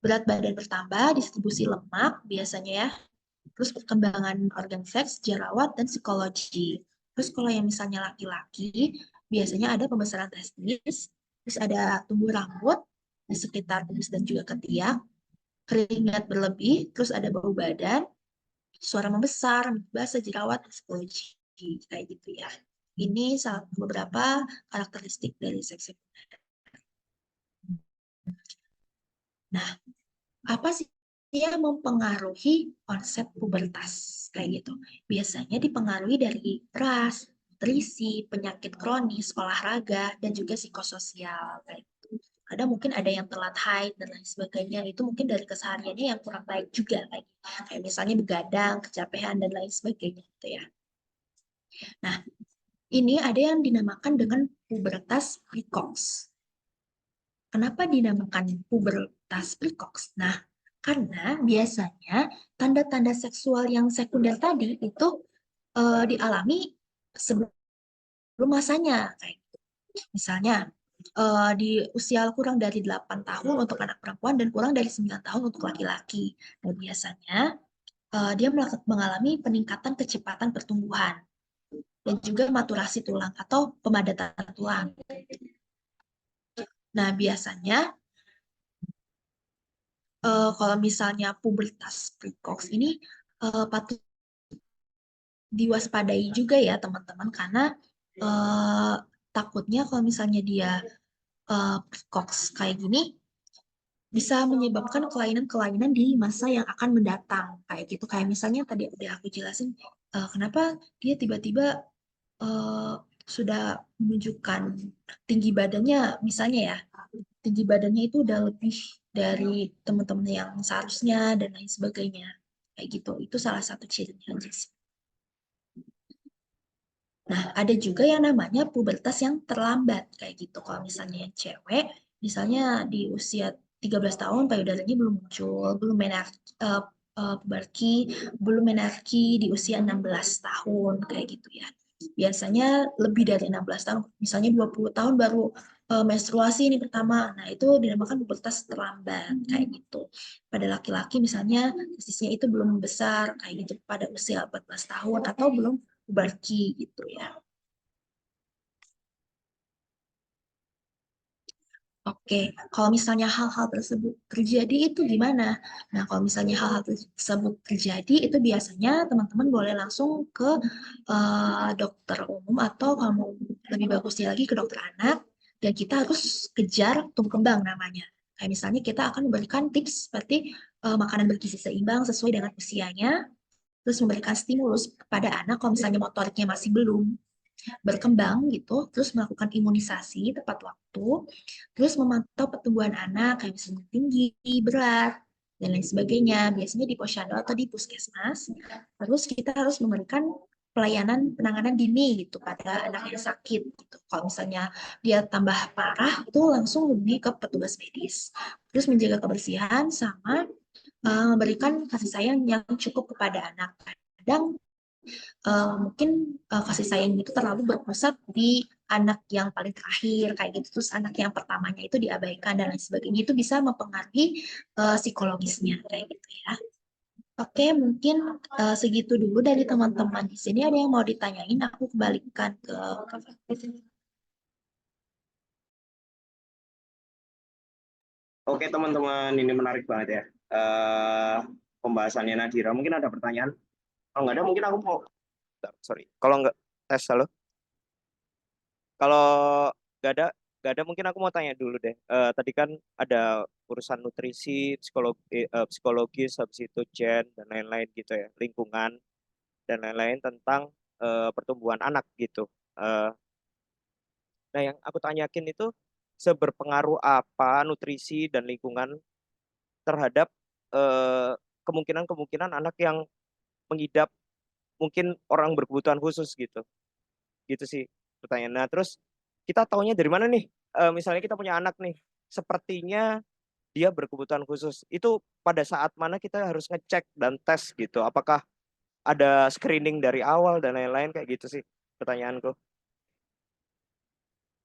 berat badan bertambah, distribusi lemak biasanya ya, terus perkembangan organ seks, jerawat, dan psikologi. Terus kalau yang misalnya laki-laki, biasanya ada pembesaran testis, terus ada tumbuh rambut di sekitar pubis dan juga ketiak, keringat berlebih, terus ada bau badan, suara membesar, basah, jerawat, dan psikologi. Kayak gitu ya. Ini beberapa karakteristik dari seks sekunder. Nah, apa sih yang mempengaruhi konsep pubertas kayak gitu? Biasanya dipengaruhi dari ras, nutrisi, penyakit kronis, olahraga, dan juga psikososial kayak gitu. Ada mungkin ada yang telat haid dan lain sebagainya, itu mungkin dari kesehariannya yang kurang baik juga kayak misalnya begadang, kecapean dan lain sebagainya gitu ya. Nah, ini ada yang dinamakan dengan pubertas precox. Kenapa dinamakan pubertas precox? Nah, karena biasanya tanda-tanda seksual yang sekunder tadi itu dialami sebelum masanya. Kayak gitu. Misalnya di usia kurang dari 8 tahun untuk anak perempuan dan kurang dari 9 tahun untuk laki-laki. Dan biasanya dia mengalami peningkatan kecepatan pertumbuhan dan juga maturasi tulang atau pemadatan tulang. Nah, biasanya kalau misalnya pubertas precox ini patut diwaspadai juga ya teman-teman karena uh, takutnya kalau misalnya dia precox kayak gini bisa menyebabkan kelainan-kelainan di masa yang akan mendatang kayak gitu, kayak misalnya tadi udah aku jelasin kenapa dia tiba-tiba uh, sudah menunjukkan tinggi badannya misalnya ya, tinggi badannya itu udah lebih dari teman-teman yang seharusnya dan lain sebagainya kayak gitu, itu salah satu cirinya aja sih. Nah, ada juga yang namanya pubertas yang terlambat kayak gitu. Kalau misalnya yang cewek, misalnya di usia 13 tahun payudaranya belum muncul, belum menarki, puberki, belum menarki di usia 16 tahun kayak gitu ya. Biasanya lebih dari 16 tahun, misalnya 20 tahun baru menstruasi ini pertama. Nah, itu dinamakan pubertas terlambat kayak gitu. Pada laki-laki misalnya testisnya itu belum besar kayak gitu pada usia 14 tahun atau belum puberki gitu ya. Oke, kalau misalnya hal-hal tersebut terjadi itu gimana? Nah, kalau misalnya hal-hal tersebut terjadi itu biasanya teman-teman boleh langsung ke dokter umum atau kamu lebih bagusnya lagi ke dokter anak dan kita harus kejar tumbuh kembang namanya. Kayak misalnya kita akan memberikan tips seperti makanan bergizi seimbang sesuai dengan usianya, terus memberikan stimulus kepada anak kalau misalnya motoriknya masih belum berkembang gitu, terus melakukan imunisasi tepat waktu, terus memantau pertumbuhan anak kayak misalnya tinggi, berat, dan lain sebagainya. Biasanya di posyandu atau di puskesmas. Terus kita harus memberikan pelayanan penanganan dini gitu pada anak yang sakit gitu. Kalau misalnya dia tambah parah itu langsung lebih ke petugas medis. Terus menjaga kebersihan sama memberikan kasih sayang yang cukup kepada anak. Kadang mungkin kasih sayang itu terlalu berpusat di anak yang paling terakhir kayak gitu, terus anak yang pertamanya itu diabaikan dan lain sebagainya, itu bisa mempengaruhi psikologisnya kayak gitu ya. Oke, mungkin segitu dulu dari teman-teman di sini. Ada yang mau ditanyain? Aku kembalikan ke Kak Fatih. Oke teman-teman, ini menarik banget ya. Eh Pembahasannya Nadira. Mungkin ada pertanyaan? Kalau nggak ada, mungkin aku mau. Sorry. Kalau nggak tes, halo. Kalau nggak ada, mungkin aku mau tanya dulu deh. Tadi kan ada urusan nutrisi, psikologis, habis itu gen dan lain-lain gitu ya, lingkungan dan lain-lain tentang pertumbuhan anak gitu. Eh, nah, yang aku tanyakin itu seberpengaruh apa nutrisi dan lingkungan terhadap eh, kemungkinan-kemungkinan anak yang mengidap mungkin orang berkebutuhan khusus gitu. Gitu sih pertanyaan. Nah, terus kita taunya dari mana nih? Misalnya kita punya anak nih, sepertinya dia berkebutuhan khusus. Itu pada saat mana kita harus ngecek dan tes gitu? Apakah ada screening dari awal dan lain-lain kayak gitu sih pertanyaanku.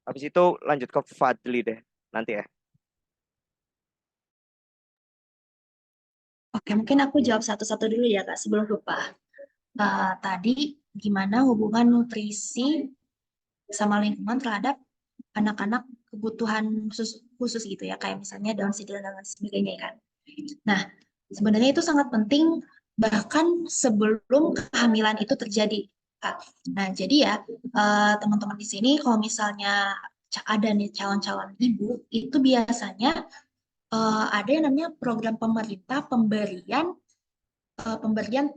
Habis itu lanjut ke Fadli deh nanti ya. Oke, mungkin aku jawab satu-satu dulu ya Kak sebelum lupa. Tadi gimana hubungan nutrisi sama lingkungan terhadap anak-anak kebutuhan khusus, khusus gitu ya, kayak misalnya Down syndrome dan lain sebagainya kan. Nah, sebenarnya itu sangat penting bahkan sebelum kehamilan itu terjadi, Kak. Nah, jadi ya teman-teman di sini kalau misalnya ada nih calon-calon ibu itu biasanya ada yang namanya program pemerintah pemberian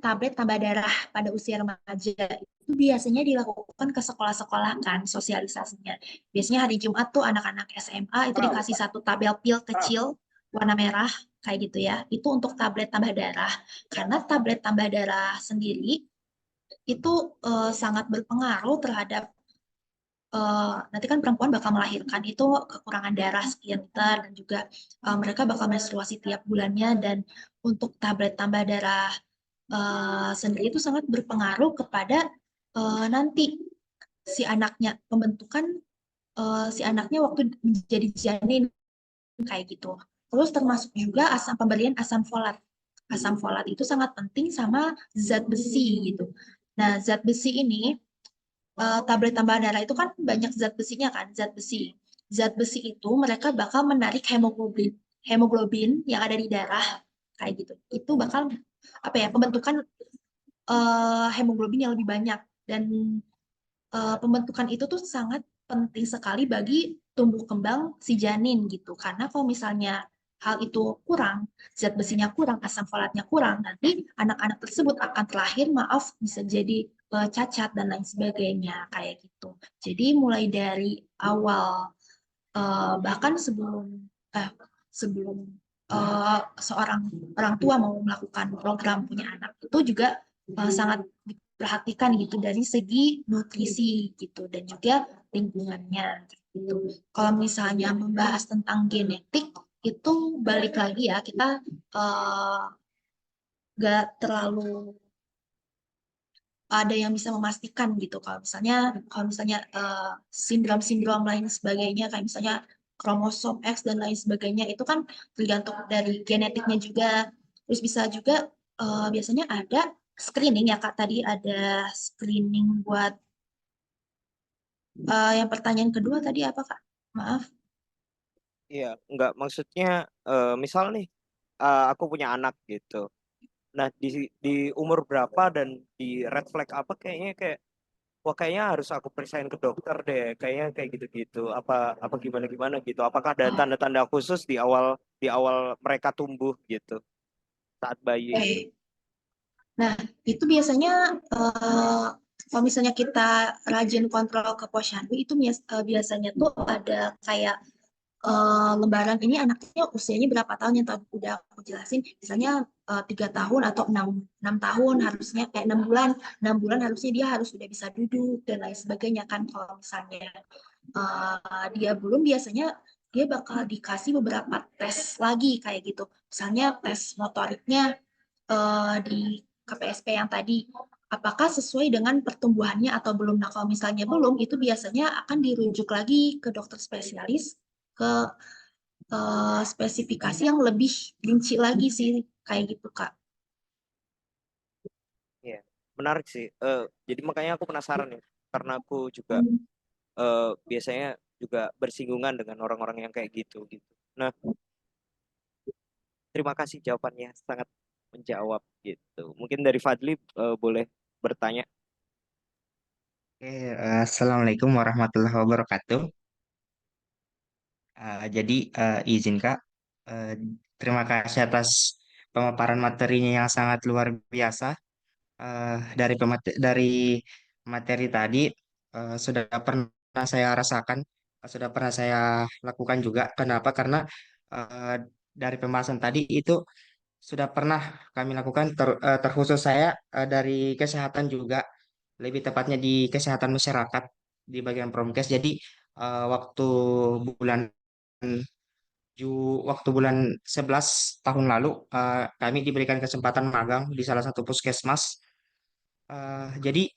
tablet tambah darah pada usia remaja. Itu biasanya dilakukan ke sekolah-sekolah kan sosialisasinya. Biasanya hari Jumat tuh anak-anak SMA itu dikasih satu tabel pil kecil warna merah kayak gitu ya. Itu untuk tablet tambah darah. Karena tablet tambah darah sendiri itu sangat berpengaruh terhadap nanti kan perempuan bakal melahirkan itu kekurangan darah sekian liter dan juga mereka bakal menstruasi tiap bulannya, dan untuk tablet tambah darah sendiri itu sangat berpengaruh kepada nanti si anaknya, pembentukan si anaknya waktu menjadi janin kayak gitu. Terus termasuk juga pemberian asam folat. Asam folat itu sangat penting sama zat besi gitu. Nah, zat besi ini tablet tambahan darah itu kan banyak zat besinya kan, zat besi. Zat besi itu mereka bakal menarik hemoglobin, hemoglobin yang ada di darah kayak gitu. Itu bakal apa ya, pembentukan hemoglobin yang lebih banyak, dan pembentukan itu tuh sangat penting sekali bagi tumbuh kembang si janin gitu. Karena kalau misalnya hal itu kurang, zat besinya kurang, asam folatnya kurang, nanti anak-anak tersebut akan terlahir, maaf, bisa jadi cacat dan lain sebagainya kayak gitu. Jadi mulai dari awal bahkan eh, sebelum seorang orang tua mau melakukan program punya anak itu juga sangat diperhatikan gitu dari segi nutrisi gitu dan juga lingkungannya gitu. Kalau misalnya membahas tentang genetik itu balik lagi ya, kita uh, gak terlalu ada yang bisa memastikan gitu. Kalau misalnya sindrom-sindrom lain sebagainya kayak misalnya kromosom X dan lain sebagainya itu kan tergantung dari genetiknya juga. Terus bisa juga biasanya ada screening ya Kak, tadi ada screening buat yang pertanyaan kedua tadi apa Kak? Maaf. Iya, enggak maksudnya misal nih aku punya anak gitu. Nah, di umur berapa dan di red flag apa kayaknya kayak wah kayaknya harus aku periksain ke dokter deh. Kayaknya kayak gitu-gitu. Apa gimana gimana gitu. Apakah ada Oh, tanda-tanda khusus di awal mereka tumbuh gitu saat bayi? oke. Nah, itu biasanya kalau misalnya kita rajin kontrol ke posyandu itu biasanya tuh ada kayak lembaran ini anaknya usianya berapa tahun yang tadi udah aku jelasin. Misalnya 3 tahun atau enam tahun harusnya kayak 6 bulan. 6 bulan harusnya dia harus sudah bisa duduk dan lain sebagainya kan. Kalau misalnya dia belum biasanya dia bakal dikasih beberapa tes lagi kayak gitu. Misalnya tes motoriknya di KPSP yang tadi, apakah sesuai dengan pertumbuhannya atau belum. Nah, kalau misalnya belum, itu biasanya akan dirujuk lagi ke dokter spesialis, ke spesifikasi yang lebih rinci lagi sih, kayak gitu, Kak. Iya, menarik sih. Jadi makanya aku penasaran nih, karena aku juga Hmm. biasanya juga bersinggungan dengan orang-orang yang kayak gitu gitu. Nah, terima kasih jawabannya sangat menjawab gitu. Mungkin dari Fadli boleh bertanya. Oke, Assalamualaikum warahmatullahi wabarakatuh. Jadi izin Kak, eh, terima kasih atas pemaparan materinya yang sangat luar biasa. Dari materi tadi sudah pernah saya rasakan, sudah pernah saya lakukan juga. Kenapa? Karena eh, dari pembahasan tadi itu sudah pernah kami lakukan, terkhusus saya dari kesehatan juga, lebih tepatnya di kesehatan masyarakat di bagian Promkes. Jadi waktu bulan waktu bulan 11 tahun lalu kami diberikan kesempatan magang di salah satu puskesmas. Jadi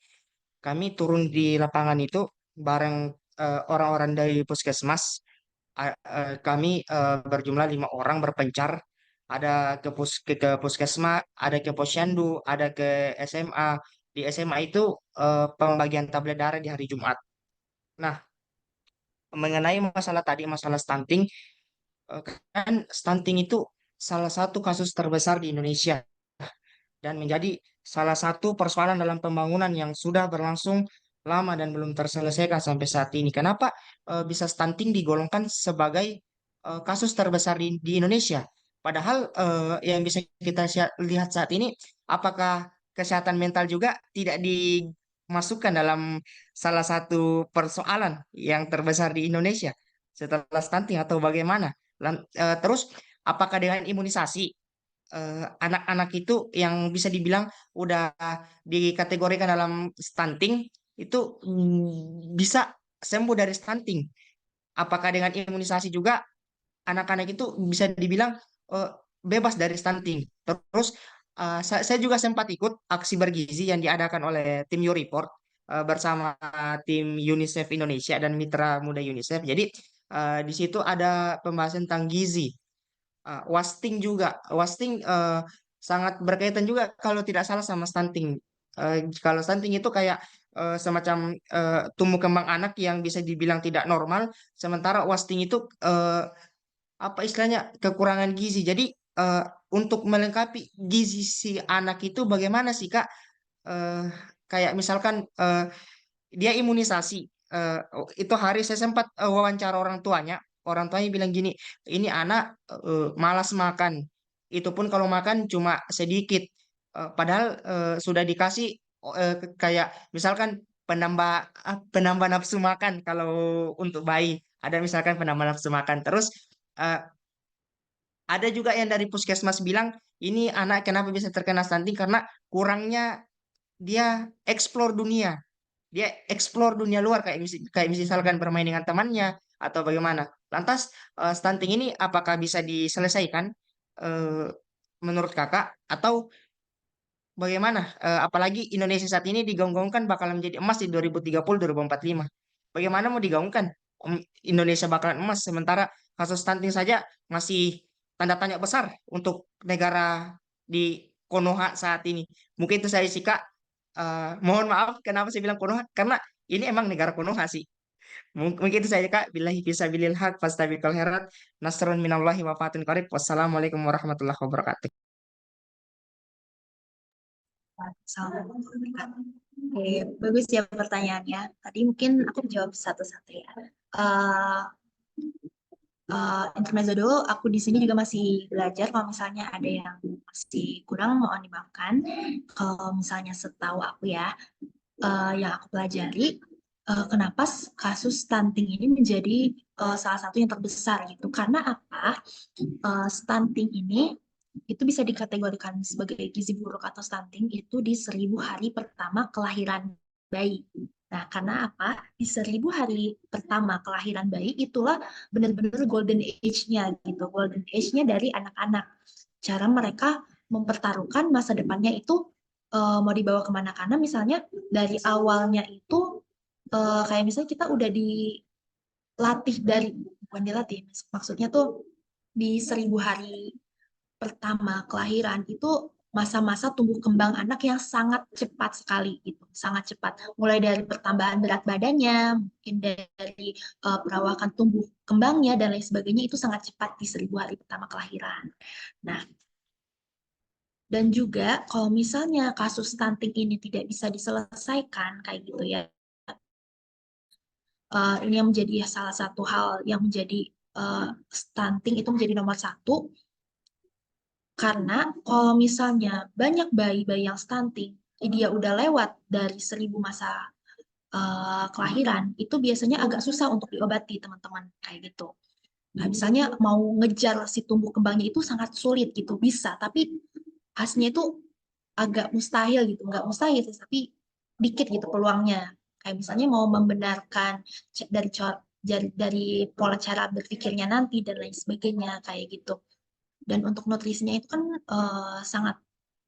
kami turun di lapangan itu bareng orang-orang dari puskesmas. Kami berjumlah 5 orang berpencar. Ada ke puskesmas, ada ke posyandu, ada ke SMA. Di SMA itu pembagian tablet darah di hari Jumat. Nah, mengenai masalah tadi, masalah stunting, kan stunting itu salah satu kasus terbesar di Indonesia dan menjadi salah satu persoalan dalam pembangunan yang sudah berlangsung lama dan belum terselesaikan sampai saat ini. Kenapa bisa stunting digolongkan sebagai kasus terbesar di Indonesia? Padahal yang bisa kita lihat saat ini, apakah kesehatan mental juga tidak dimasukkan dalam salah satu persoalan yang terbesar di Indonesia setelah stunting atau bagaimana? Terus, apakah dengan imunisasi anak-anak itu yang bisa dibilang udah dikategorikan dalam stunting itu bisa sembuh dari stunting. Apakah dengan imunisasi juga anak-anak itu bisa dibilang eh, bebas dari stunting? Terus saya juga sempat ikut aksi bergizi yang diadakan oleh tim You Report bersama tim UNICEF Indonesia dan Mitra Muda UNICEF. Jadi di situ ada pembahasan tentang gizi. Wasting juga. Wasting sangat berkaitan juga kalau tidak salah sama stunting. Kalau stunting itu kayak semacam tumbuh kembang anak yang bisa dibilang tidak normal, sementara wasting itu apa istilahnya kekurangan gizi. Jadi eh, untuk melengkapi gizi si anak itu bagaimana sih Kak? Eh, Kayak misalkan dia imunisasi. Itu hari saya sempat wawancara orang tuanya. Orang tuanya bilang gini, ini anak malas makan. Itu pun kalau makan cuma sedikit. Padahal sudah dikasih kayak misalkan penambah penambah nafsu makan kalau untuk bayi. Ada misalkan penambah nafsu makan. Terus eh, ada juga yang dari puskesmas bilang ini anak kenapa bisa terkena stunting karena kurangnya dia eksplor dunia, dia explore dunia luar kayak misalkan bermain dengan temannya atau bagaimana. Lantas stunting ini apakah bisa diselesaikan eh, menurut kakak atau bagaimana? Apalagi Indonesia saat ini digaung-gaungkan bakal menjadi emas di 2030 2045. Bagaimana mau digaungkan Indonesia bakalan emas sementara kasus stunting saja masih tanda tanya besar untuk negara di Konoha saat ini. Mungkin itu saya sih Kak. Mohon maaf kenapa saya bilang Konoha karena ini emang negara Konoha sih. Mungkin itu saja Kak. Billahi fisabilil haq fastabiqul khairat. Nasrun minallahi wa fatun qarib. Wassalamualaikum warahmatullahi wabarakatuh. Oke, bagus ya pertanyaannya. Tadi mungkin aku jawab satu-satu ya. Eh, intermezzo dulu, aku di sini juga masih belajar. Kalau misalnya ada yang masih kurang, mohon dimaafkan. Kalau misalnya setahu aku ya, yang aku pelajari, kenapa kasus stunting ini menjadi salah satu yang terbesar gitu. Karena apa? Stunting ini itu bisa dikategorikan sebagai gizi buruk atau stunting itu di 1000 hari pertama kelahiran bayi. Nah, karena apa? Di 1000 hari pertama kelahiran bayi itulah benar-benar golden age-nya gitu. Golden age-nya dari anak-anak. Cara mereka mempertaruhkan masa depannya itu mau dibawa kemana. Karena misalnya dari awalnya itu kayak misalnya kita udah dilatih dari, bukan dilatih, maksudnya tuh di 1000 hari pertama kelahiran itu masa-masa tumbuh kembang anak yang sangat cepat sekali gitu, sangat cepat. Mulai dari pertambahan berat badannya, mungkin dari perawakan tumbuh kembangnya dan lain sebagainya itu sangat cepat di 1000 hari pertama kelahiran. Nah, dan juga kalau misalnya kasus stunting ini tidak bisa diselesaikan kayak gitu ya, ini yang menjadi salah satu hal yang menjadi stunting itu menjadi nomor satu. Karena kalau misalnya banyak bayi-bayi yang stunting, dia udah lewat dari 1000 masa kelahiran, itu biasanya agak susah untuk diobati teman-teman kayak gitu. Nah, misalnya mau ngejar si tumbuh kembangnya itu sangat sulit gitu, bisa, tapi hasilnya itu agak mustahil gitu, nggak mustahil sih, tapi dikit gitu peluangnya. Kayak misalnya mau membenarkan dari pola cara berpikirnya nanti dan lain sebagainya kayak gitu. Dan untuk nutrisinya itu kan sangat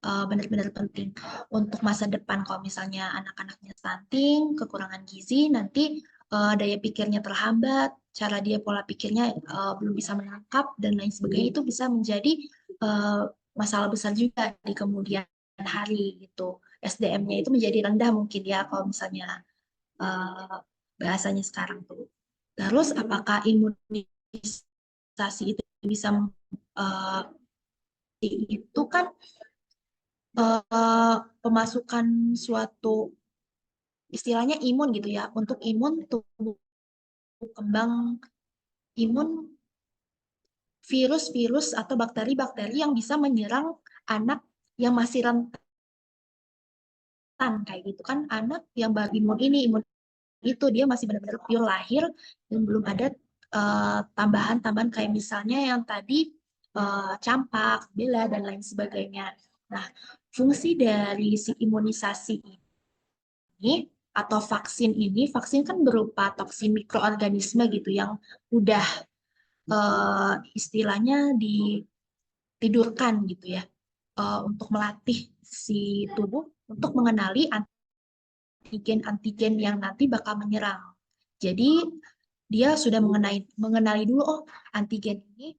benar-benar penting untuk masa depan. Kalau misalnya anak-anaknya stunting, kekurangan gizi, nanti daya pikirnya terhambat, cara dia pola pikirnya belum bisa menangkap dan lain sebagainya, itu bisa menjadi uh, masalah besar juga di kemudian hari gitu. SDM-nya itu menjadi rendah mungkin ya kalau misalnya uh, bahasanya sekarang tuh. Terus apakah imunisasi itu bisa uh, itu kan pemasukan suatu istilahnya imun gitu ya. Untuk imun tumbuh kembang imun virus-virus atau bakteri-bakteri yang bisa menyerang anak yang masih rentan kayak gitu kan. Anak yang baru imun itu dia masih benar-benar pure lahir dan belum ada tambahan-tambahan kayak misalnya yang tadi campak, bela dan lain sebagainya. Nah, fungsi dari si imunisasi ini atau vaksin kan berupa toksin mikroorganisme gitu yang udah istilahnya ditidurkan gitu ya untuk melatih si tubuh untuk mengenali antigen-antigen yang nanti bakal menyerang. Jadi dia sudah mengenali dulu, oh antigen ini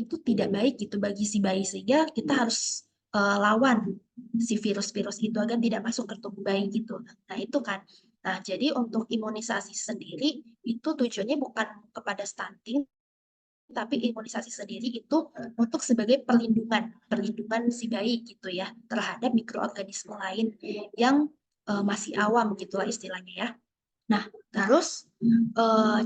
tuh tidak baik gitu bagi si bayi, sehingga kita harus lawan si virus-virus itu agar tidak masuk ke tubuh bayi gitu. Nah itu kan. Nah jadi untuk imunisasi sendiri itu tujuannya bukan kepada stunting, tapi imunisasi sendiri itu untuk sebagai perlindungan si bayi gitu ya terhadap mikroorganisme lain yang masih awam gitulah istilahnya ya. Nah, terus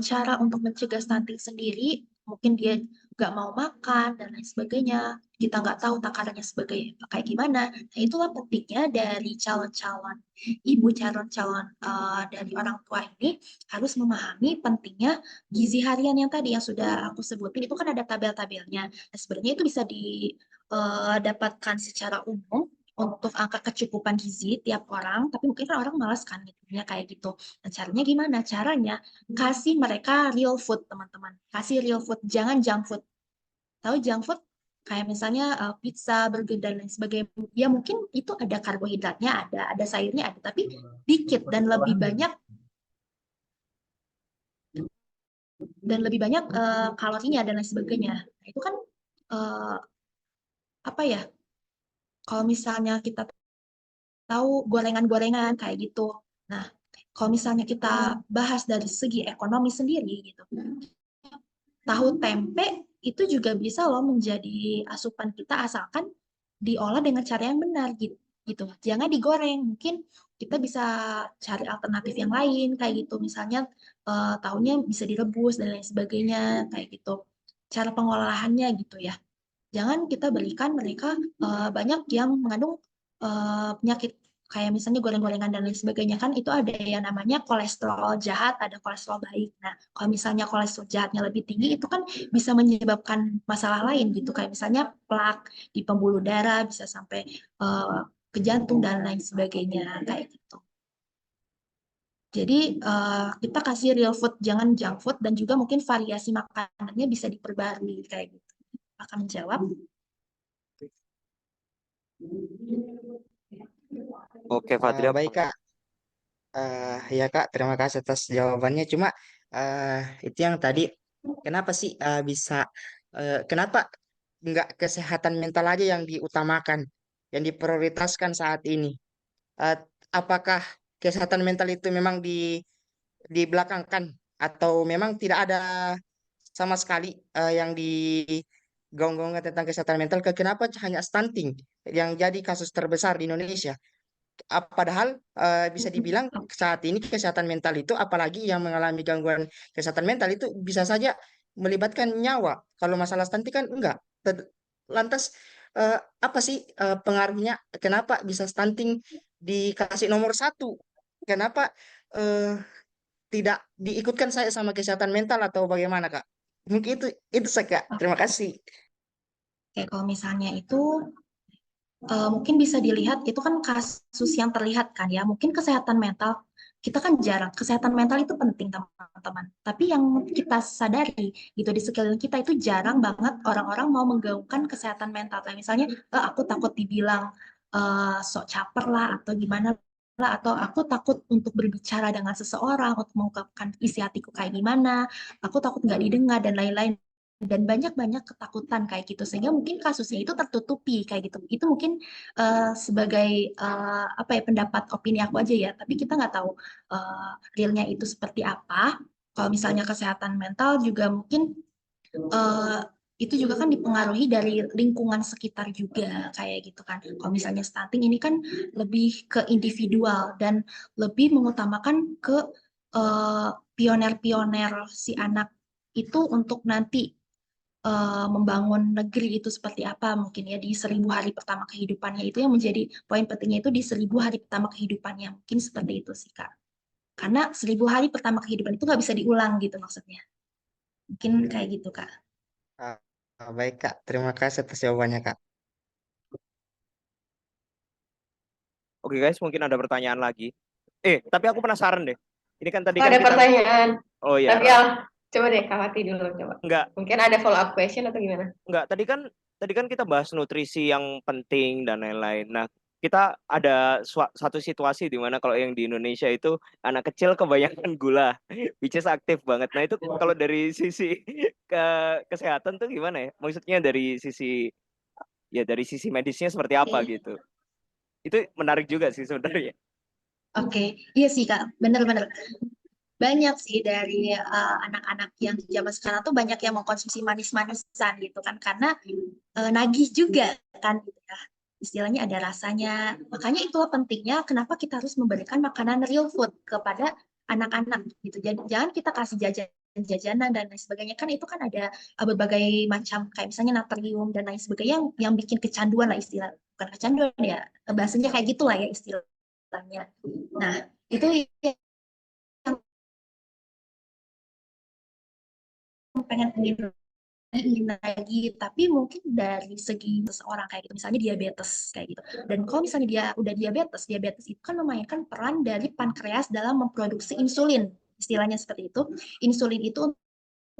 cara untuk mencegah stunting sendiri, mungkin dia nggak mau makan dan lain sebagainya. Kita nggak tahu takarannya sebagai kayak gimana. Nah, itulah pentingnya dari calon-calon ibu, calon-calon dari orang tua ini harus memahami pentingnya gizi harian yang tadi yang sudah aku sebutin. Itu kan ada tabel-tabelnya. Nah, sebenarnya itu bisa didapatkan secara umum untuk angka kecukupan gizi tiap orang, tapi mungkin kan orang malas kan gitu ya kayak gitu. Nah, caranya gimana? Caranya kasih mereka real food, teman-teman. Kasih real food, jangan junk food. Tahu junk food? Kayak misalnya pizza, burger, dan lain sebagainya. Ya mungkin itu ada karbohidratnya, ada sayurnya, ada, tapi dikit dan lebih banyak kalorinya dan lain sebagainya. Nah, itu kan uh, apa ya? Kalau misalnya kita tahu gorengan-gorengan kayak gitu. Nah, kalau misalnya kita bahas dari segi ekonomi sendiri gitu, tahu tempe itu juga bisa loh menjadi asupan kita asalkan diolah dengan cara yang benar gitu. Gitu. Jangan digoreng. Mungkin kita bisa cari alternatif yang lain kayak gitu. Misalnya tahunya bisa direbus dan lain sebagainya kayak gitu. Cara pengolahannya gitu ya. Jangan kita berikan mereka banyak yang mengandung penyakit kayak misalnya goreng-gorengan dan lain sebagainya kan itu ada yang namanya kolesterol jahat, ada kolesterol baik. Nah, kalau misalnya kolesterol jahatnya lebih tinggi itu kan bisa menyebabkan masalah lain gitu kayak misalnya plak di pembuluh darah bisa sampai ke jantung dan lain sebagainya kayak gitu. Jadi kita kasih real food, jangan junk food dan juga mungkin variasi makanannya bisa diperbarui kayak gitu. Akan menjawab. Oke, Fadria. Baik Kak. Ya Kak, terima kasih atas jawabannya. Cuma itu yang tadi, kenapa sih kenapa nggak kesehatan mental aja yang diutamakan, yang diprioritaskan saat ini? Eh, apakah kesehatan mental itu memang dibelakangkan atau memang tidak ada sama sekali yang digaung-gaungkan tentang kesehatan mental? Kenapa hanya stunting yang jadi kasus terbesar di Indonesia? Padahal bisa dibilang saat ini kesehatan mental itu apalagi yang mengalami gangguan kesehatan mental itu bisa saja melibatkan nyawa. Kalau masalah stunting kan enggak. Lantas apa sih pengaruhnya? Kenapa bisa stunting dikasih nomor satu? Kenapa eh, tidak diikutkan saya sama kesehatan mental atau bagaimana Kak? Mungkin itu saya Kak. Terima kasih. Kayak kalau misalnya itu mungkin bisa dilihat itu kan kasus yang terlihat kan ya. Mungkin kesehatan mental kita kan jarang. Kesehatan mental itu penting teman-teman. Tapi yang kita sadari gitu di sekeliling kita itu jarang banget orang-orang mau menggaungkan kesehatan mental. Kayak misalnya aku takut dibilang sok caper lah atau gimana lah atau aku takut untuk berbicara dengan seseorang untuk mengungkapkan isi hatiku kayak gimana. Aku takut nggak didengar dan lain-lain dan banyak-banyak ketakutan kayak gitu sehingga mungkin kasusnya itu tertutupi kayak gitu itu mungkin sebagai apa ya pendapat opini aku aja ya tapi kita nggak tahu realnya itu seperti apa kalau misalnya kesehatan mental juga mungkin eh, itu juga kan dipengaruhi dari lingkungan sekitar juga kayak gitu kan kalau misalnya stunting ini kan lebih ke individual dan lebih mengutamakan ke pioner-pioner si anak itu untuk nanti membangun negeri itu seperti apa mungkin ya di 1.000 hari pertama kehidupannya itu yang menjadi poin pentingnya itu di 1.000 hari pertama kehidupannya mungkin seperti itu sih Kak karena 1.000 hari pertama kehidupan itu nggak bisa diulang gitu maksudnya mungkin kayak gitu Kak. Ah, baik Kak, terima kasih atas jawabannya Kak. Oke guys, mungkin ada pertanyaan lagi. Tapi aku penasaran deh. Ini kan tadi Oh, kan ada kita, pertanyaan. oh ya, Tapi coba deh Kak Wati dulu coba. enggak, Mungkin ada follow up question atau gimana? enggak. Tadi kan kita bahas nutrisi yang penting dan lain-lain. Nah, kita ada satu situasi di mana kalau yang di Indonesia itu anak kecil kebanyakan gula, which is aktif banget. Nah itu kalau dari sisi ke kesehatan tuh gimana ya? Maksudnya dari sisi medisnya seperti apa Oke. gitu? Itu menarik juga sih sebenarnya. Oke, iya sih Kak, bener-bener. Banyak sih dari anak-anak yang zaman sekarang tuh banyak yang mengkonsumsi manis-manisan gitu kan, karena nagih juga kan gitu ya. Istilahnya ada rasanya. Makanya itulah pentingnya kenapa kita harus memberikan makanan real food kepada anak-anak gitu. Jadi jangan kita kasih jajanan dan lain sebagainya kan itu kan ada berbagai macam kayak misalnya natrium dan lain sebagainya yang bikin kecanduan lah istilah bukan kecanduan ya bahasanya kayak gitulah ya istilahnya. Nah, itu yang pengen ingin lagi, tapi mungkin dari segi seseorang kayak gitu, misalnya diabetes kayak gitu. Dan kalau misalnya dia udah diabetes itu kan memainkan peran dari pankreas dalam memproduksi insulin, istilahnya seperti itu. Insulin itu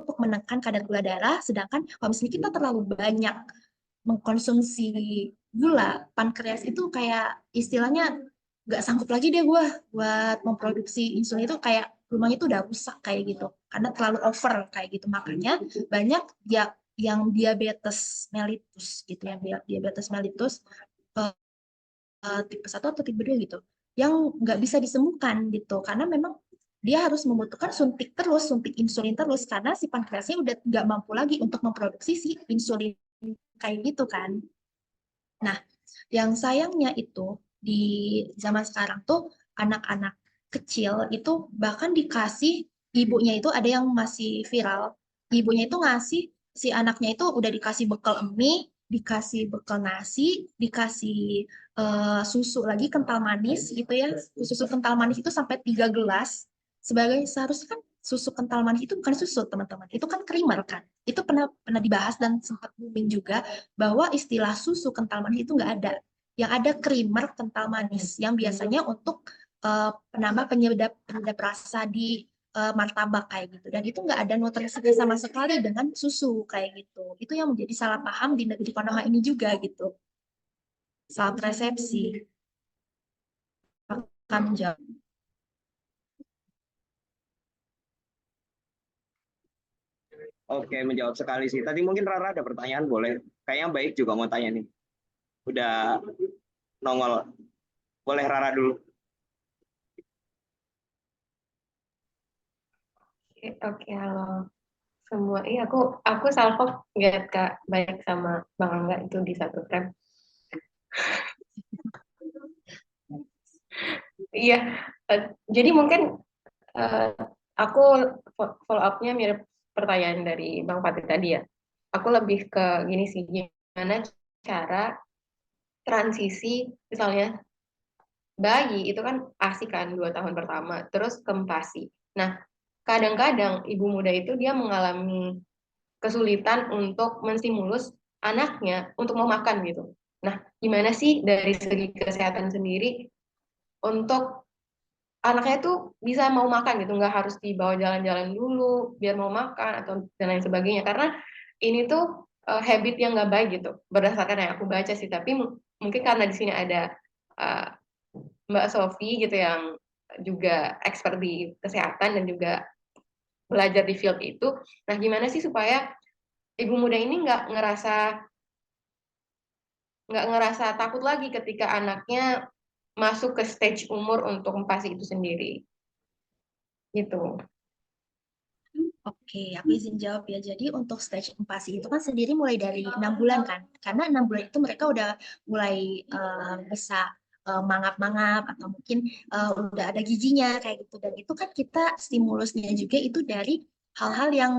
untuk menekan kadar gula darah, sedangkan kalau misalnya kita terlalu banyak mengkonsumsi gula, pankreas itu kayak istilahnya nggak sanggup lagi deh gue buat memproduksi insulin itu kayak rumahnya itu udah rusak kayak gitu karena terlalu over kayak gitu makanya banyak dia yang diabetes mellitus gitu yang diabetes mellitus tipe 1 atau tipe 2 gitu yang nggak bisa disembuhkan gitu, karena memang dia harus membutuhkan suntik insulin terus, karena si pankreasnya udah nggak mampu lagi untuk memproduksi si insulin kayak gitu kan. Nah, yang sayangnya itu di zaman sekarang tuh anak-anak kecil itu bahkan dikasih, ibunya itu ada yang masih viral, ibunya itu ngasih si anaknya itu udah dikasih bekal mie, dikasih bekal nasi, dikasih susu lagi kental manis gitu ya. Susu kental manis itu sampai 3 gelas. Sebagai seharusnya kan susu kental manis itu bukan susu, teman-teman. Itu kan creamer kan. Itu pernah pernah dibahas dan sempat booming juga bahwa istilah susu kental manis itu nggak ada. Yang ada creamer kental manis yang biasanya untuk penambah penyedap rasa di martabak kayak gitu. Dan itu nggak ada nutrisinya sama sekali dengan susu kayak gitu. Itu yang menjadi salah paham di negeri Konoha ini juga gitu. Salah persepsi. Akan jawab. Oke, menjawab sekali sih. Tadi mungkin Rara ada pertanyaan, boleh. Kayaknya baik juga mau tanya nih. Udah nongol. Boleh Rara dulu. Oke, halo semua. Iya, aku salvo lihat Kak baik sama Bang Angga itu di satu frame. Iya, jadi mungkin eh, aku follow up-nya mirip pertanyaan dari Bang Fatih tadi ya. Aku lebih ke gini sih, gimana cara transisi misalnya bayi itu kan ASI kan 2 tahun pertama, terus ke MPASI. Nah, kadang-kadang ibu muda itu dia mengalami kesulitan untuk menstimulus anaknya untuk mau makan gitu. Nah, gimana sih dari segi kesehatan sendiri untuk anaknya tuh bisa mau makan gitu, nggak harus dibawa jalan-jalan dulu biar mau makan atau dan lain sebagainya. Karena ini tuh habit yang nggak baik gitu, berdasarkan yang aku baca sih. Tapi mungkin karena di sini ada uh, Mbak Sofi gitu yang juga expert di kesehatan dan juga belajar di field itu. Nah, gimana sih supaya ibu muda ini nggak ngerasa takut lagi ketika anaknya masuk ke stage umur untuk MPASI itu sendiri gitu. Oke, aku izin jawab ya. Jadi untuk stage empasi itu kan sendiri mulai dari 6 bulan kan. Karena 6 bulan itu mereka udah mulai bisa mangap-mangap atau mungkin udah ada giginya kayak gitu. Dan itu kan kita stimulusnya juga itu dari hal-hal yang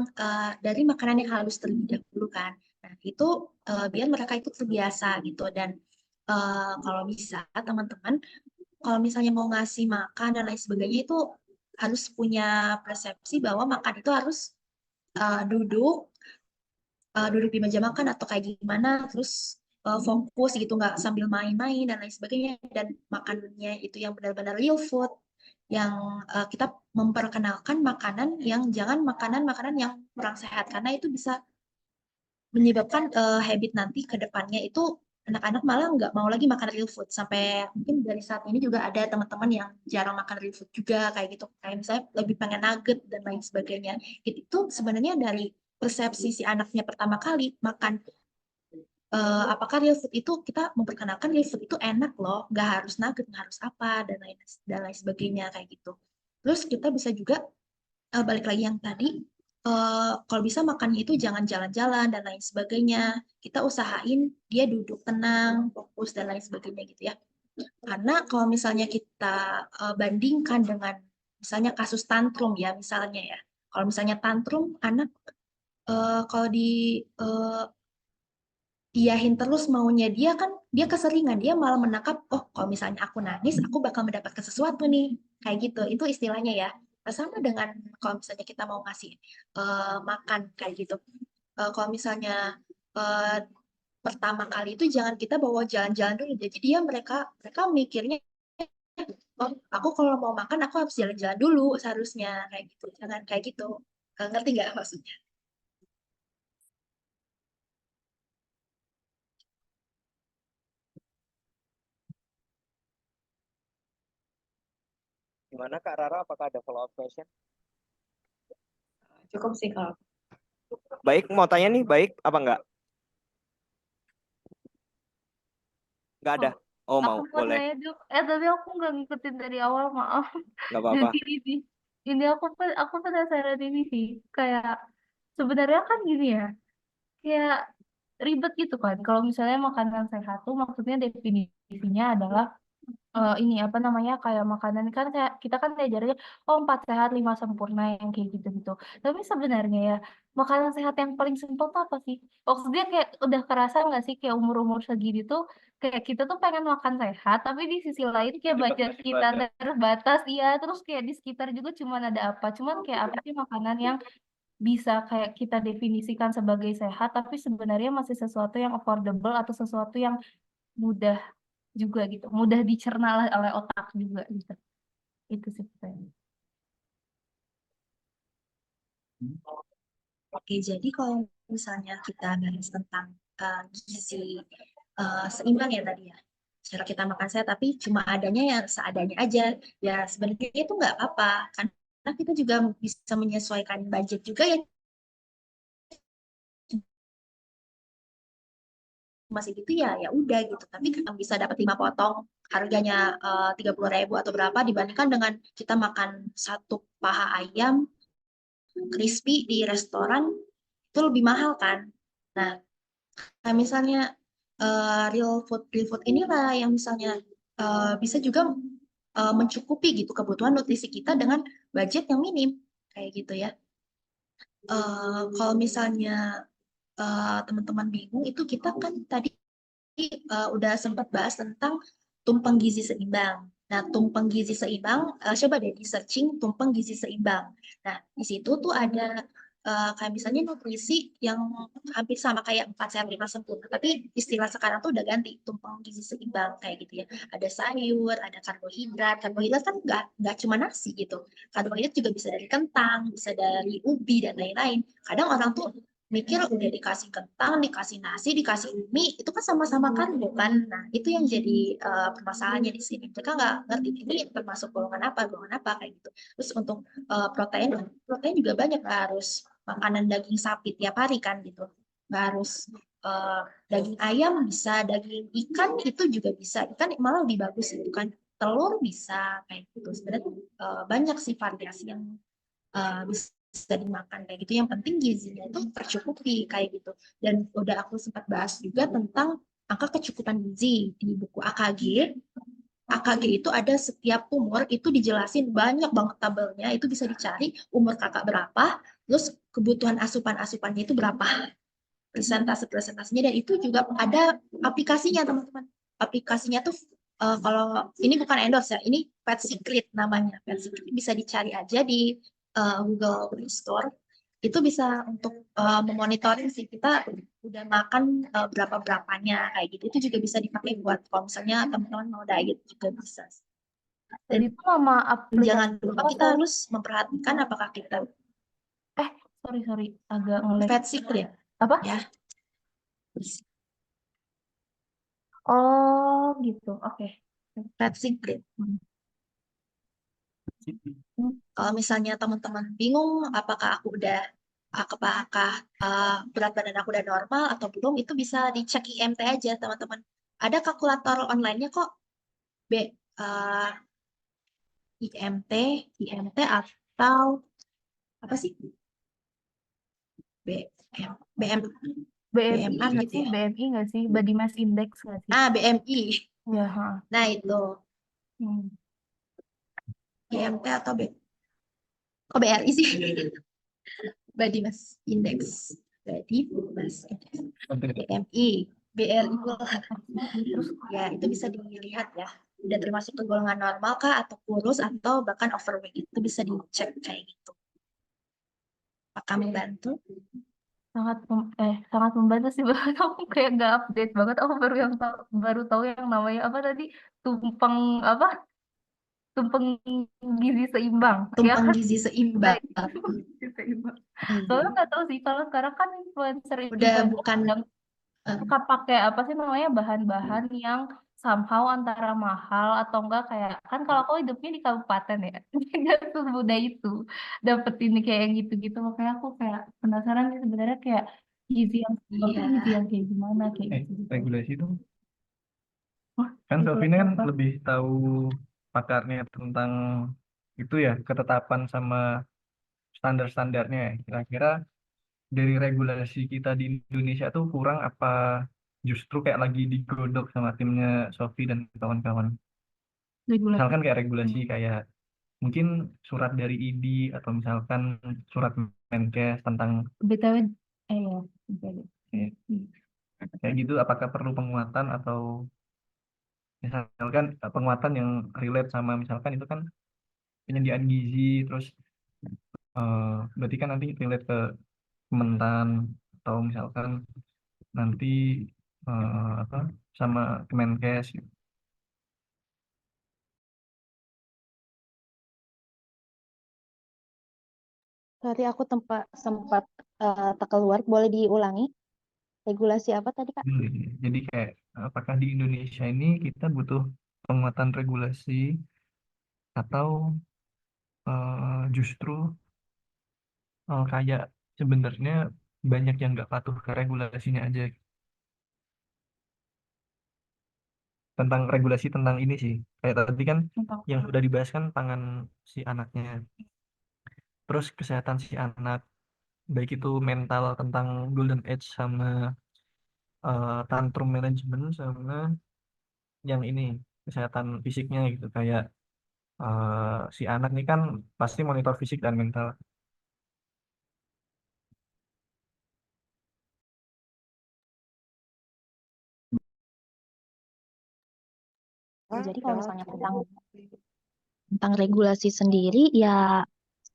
dari makanan yang halus terlebih dahulu kan. Nah itu biar mereka itu terbiasa gitu. Dan kalau bisa teman-teman, kalau misalnya mau ngasih makan dan lain sebagainya itu harus punya persepsi bahwa makan itu harus uh, duduk duduk di meja makan atau kayak gimana, terus fokus gitu, nggak sambil main-main dan lain sebagainya, dan makannya itu yang benar-benar real food, yang kita memperkenalkan makanan yang jangan makanan-makanan yang kurang sehat, karena itu bisa menyebabkan habit nanti ke depannya itu anak-anak malah nggak mau lagi makan real food, sampai mungkin dari saat ini juga ada teman-teman yang jarang makan real food juga kayak gitu, kayak misalnya lebih pengen nugget dan lain sebagainya. Itu sebenarnya dari persepsi si anaknya pertama kali makan apakah real food itu, kita memperkenalkan real food itu enak loh, nggak harus nugget, nggak harus apa dan lain sebagainya kayak gitu. Terus kita bisa juga balik lagi yang tadi, kalau bisa makannya itu jangan jalan-jalan dan lain sebagainya. Kita usahain dia duduk tenang, fokus dan lain sebagainya gitu ya. Karena kalau misalnya kita bandingkan dengan misalnya kasus tantrum ya, misalnya ya. Kalau misalnya tantrum, anak kalau di eh, iyahin terus maunya dia kan, dia keseringan, dia malah menangkap, oh kalau misalnya aku nangis aku bakal mendapatkan sesuatu nih kayak gitu, itu istilahnya ya. Sama dengan kalau misalnya kita mau ngasih makan kayak gitu. Kalau misalnya eh, pertama kali itu jangan kita bawa jalan-jalan dulu, jadi dia mereka mereka mikirnya, oh aku kalau mau makan aku harus jalan-jalan dulu seharusnya kayak gitu, jangan kayak gitu. Ngerti nggak maksudnya? Gimana Kak Rara? Apakah ada follow up question? Cukup sih kalau Baik, mau tanya nih, baik apa enggak? Enggak ada. Oh Aku mau, mau boleh. nanya dulu. Tapi aku nggak ngikutin dari awal, maaf. Nggak apa-apa. Jadi ini aku penasaran ini sih. Kayak sebenarnya kan gini ya, kayak ribet gitu kan. Kalau misalnya makanan sehat tuh maksudnya definisinya adalah ini apa namanya, kayak makanan kan kayak kita kan diajarnya oh 4 sehat 5 sempurna yang kayak gitu-gitu. Tapi sebenarnya ya makanan sehat yang paling simpel tuh apa sih? Maksudnya kayak udah kerasa nggak sih kayak umur-umur segini tuh kayak kita tuh pengen makan sehat, tapi di sisi lain kayak budget kita terbatas, iya. Terus kayak di sekitar juga cuman ada apa? Cuman kayak apa sih makanan yang bisa kayak kita definisikan sebagai sehat, tapi sebenarnya masih sesuatu yang affordable atau sesuatu yang mudah juga gitu, mudah dicerna oleh otak juga gitu. Itu sih pertanyaan. Oke, jadi kalau misalnya kita bahas tentang gizi seimbang ya tadi ya, cara kita makan sehat tapi cuma adanya yang seadanya aja, ya sebenarnya itu nggak apa-apa, karena kita juga bisa menyesuaikan budget juga ya, masih gitu ya ya udah gitu. Tapi kita bisa dapat 5 potong harganya 30.000 atau berapa dibandingkan dengan kita makan satu paha ayam crispy di restoran itu lebih mahal kan. Nah, misalnya real food inilah yang misalnya bisa juga mencukupi gitu kebutuhan nutrisi kita dengan budget yang minim kayak gitu ya. Kalau misalnya teman-teman bingung itu kita kan tadi udah sempat bahas tentang tumpeng gizi seimbang. Nah, tumpeng gizi seimbang, coba deh di searching tumpeng gizi seimbang. Nah, di situ tuh ada kayak misalnya nutrisi yang hampir sama kayak 4 sehat 5 sempurna, tapi istilah sekarang tuh udah ganti tumpeng gizi seimbang kayak gitu ya. Ada sayur, ada karbohidrat. Karbohidrat kan nggak cuma nasi gitu. Karbohidrat juga bisa dari kentang, bisa dari ubi dan lain-lain. Kadang orang tuh mikir udah dikasih kentang, dikasih nasi, dikasih mie, itu kan sama-sama karbo kan. Nah, itu yang jadi permasalahannya di sini. Mereka nggak ngerti ini termasuk golongan apa kayak gitu. Terus untuk protein juga banyak, nggak harus makanan daging sapi tiap hari kan gitu. Nggak harus daging ayam bisa, daging ikan itu juga bisa. Ikan malah lebih bagus itu kan. Telur bisa kayak gitu. Sebenarnya banyak sih variasi yang bisa dimakan kayak gitu. Yang penting gizinya itu tercukupi kayak gitu. Dan udah aku sempat bahas juga tentang angka kecukupan gizi di buku AKG. AKG itu ada setiap umur itu dijelasin banyak banget tabelnya, itu bisa dicari umur kakak berapa, terus kebutuhan asupan-asupannya itu berapa, presentasi-presentasinya, dan itu juga ada aplikasinya teman-teman. Aplikasinya tuh kalau ini bukan endorse ya, ini Pet Secret namanya. Pet Secret bisa dicari aja di Google Play Store. Itu bisa untuk memonitoring sih kita udah makan berapa-berapanya kayak gitu. Itu juga bisa dipakai buat kalau misalnya teman-teman mau diet juga bisa. Dan Jadi itu nama jangan aplikasi lupa apa? kita harus memperhatikan apakah kita Sorry, agak ngelag. Pet Secret Apa? ya. Oh, gitu. Oke. Pet Secret. Kalau misalnya teman-teman bingung apakah berat badan aku udah normal atau belum, itu bisa dicek IMT aja teman-teman. Ada kalkulator online-nya kok. IMT, atau apa sih? BMI BMR nggak gitu sih? ya. BMI nggak sih? Body Mass Index nggak sih? BMI. Ya, Nah, itu Hmm. IMT atau BRI sih. Body Mass Index. Body Mass Index. BMI. BRI. Terus ya itu bisa dilihat ya. Udah termasuk ke golongan normal kah atau kurus atau bahkan overweight, itu bisa dicek kayak gitu. Apakah membantu? sangat membantu sih. Bahkan aku kayak nggak update banget. Aku baru tahu yang namanya apa tadi, tumpeng apa, tumpeng gizi seimbang ya Tumpeng kan. gizi Nah, seimbang. gizi seimbang. Soalnya nggak tahu sih kalau sekarang kan influencer Udah bukan yang suka pakai apa sih namanya, bahan-bahan yang somehow antara mahal atau enggak, kayak kan kalau aku hidupnya di kabupaten ya, nggak semudah itu dapet ini kayak yang gitu-gitu. Makanya aku kayak penasaran sih sebenarnya kayak gizi yang seimbang tuh gizi iya. yang kayak gimana kayak gitu. Regulasi dong. Wah, Kan Sofi ini regulasi kan apa? lebih tahu pakarnya tentang itu ya, ketetapan sama standar-standarnya ya. Kira-kira dari regulasi kita di Indonesia tuh kurang apa justru kayak lagi digodok sama timnya Sofi dan kawan-kawan. Regulasi. Misalkan kayak regulasi kayak mungkin surat dari ID atau misalkan surat Menkes tentang BTW, ya, BTW. kayak gitu, apakah perlu penguatan atau misalkan penguatan yang relate sama misalkan itu kan penyediaan gizi terus berarti kan nanti relate ke Kementan atau misalkan nanti apa sama Kemenkes gitu. Tadi aku sempat terkeluar, boleh diulangi? Regulasi apa tadi, Kak? Jadi kayak apakah di Indonesia ini kita butuh penguatan regulasi atau justru kayak sebenarnya banyak yang nggak patuh ke regulasinya aja tentang regulasi tentang ini sih kayak tadi kan Tentang yang sudah dibahas kan pangan si anaknya terus kesehatan si anak baik itu mental tentang golden age sama tantrum management sama yang ini kesehatan fisiknya gitu kayak si anak nih kan pasti monitor fisik dan mental. Jadi kalau misalnya tentang regulasi sendiri, ya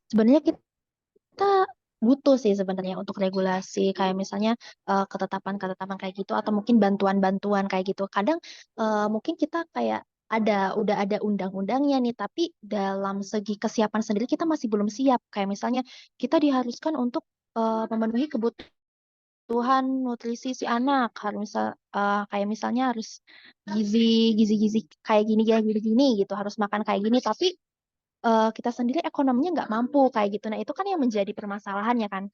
sebenarnya kita butuh sih sebenarnya untuk regulasi kayak misalnya ketetapan-ketetapan kayak gitu atau mungkin bantuan-bantuan kayak gitu. Kadang mungkin kita kayak udah ada undang-undangnya nih, tapi dalam segi kesiapan sendiri kita masih belum siap. Kayak misalnya kita diharuskan untuk memenuhi kebutuhan nutrisi si anak, kayak misalnya harus gizi kayak gini kayak gini gini gitu, harus makan kayak gini, tapi kita sendiri ekonominya nggak mampu kayak gitu. Nah, itu kan yang menjadi permasalahan ya kan.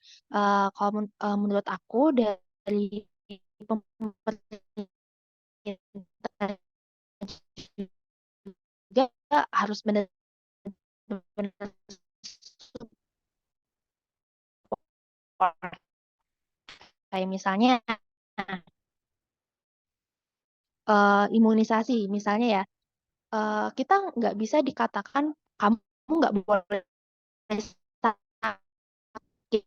Kalau menurut aku dari pemerintah juga harus benar-benar support. Kayak misalnya imunisasi, misalnya ya, kita nggak bisa dikatakan kamu nggak boleh sakit.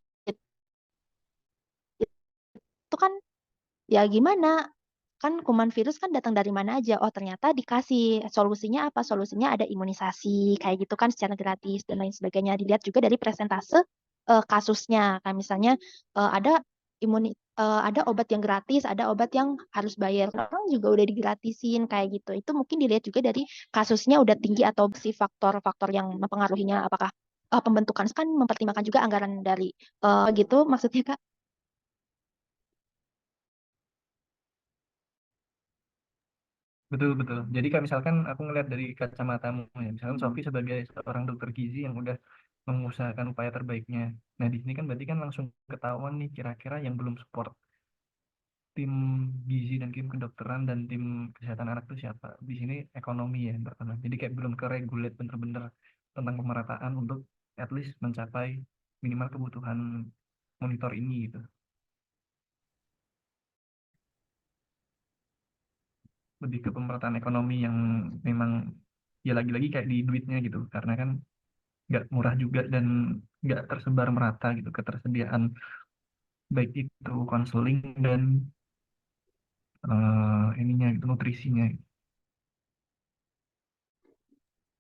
Itu kan ya gimana? Kan kuman virus kan datang dari mana aja. Oh, ternyata dikasih solusinya apa? Solusinya ada imunisasi kayak gitu kan secara gratis dan lain sebagainya. Dilihat juga dari presentase kasusnya. Kayak misalnya ada ada obat yang gratis, ada obat yang harus bayar. Orang juga udah digratisin kayak gitu. Itu mungkin dilihat juga dari kasusnya udah tinggi atau si faktor-faktor yang mempengaruhinya apakah pembentukan kan mempertimbangkan juga anggaran dari gitu maksudnya Kak. Betul betul. Jadi kayak misalkan aku ngeliat dari kacamatamu ya, misalkan Sofi sebagai seorang dokter gizi yang udah mengusahakan upaya terbaiknya. Nah di sini kan berarti kan langsung ketahuan nih kira-kira yang belum support tim gizi dan tim kedokteran dan tim kesehatan anak itu siapa. Di sini ekonomi ya yang pertama. Jadi kayak belum ke-regulate bener-bener tentang pemerataan untuk at least mencapai minimal kebutuhan monitor ini gitu. Lebih ke pemerataan ekonomi yang memang ya lagi-lagi kayak di duitnya gitu. Karena kan nggak murah juga dan nggak tersebar merata gitu ketersediaan baik itu konseling dan ininya gitu nutrisinya.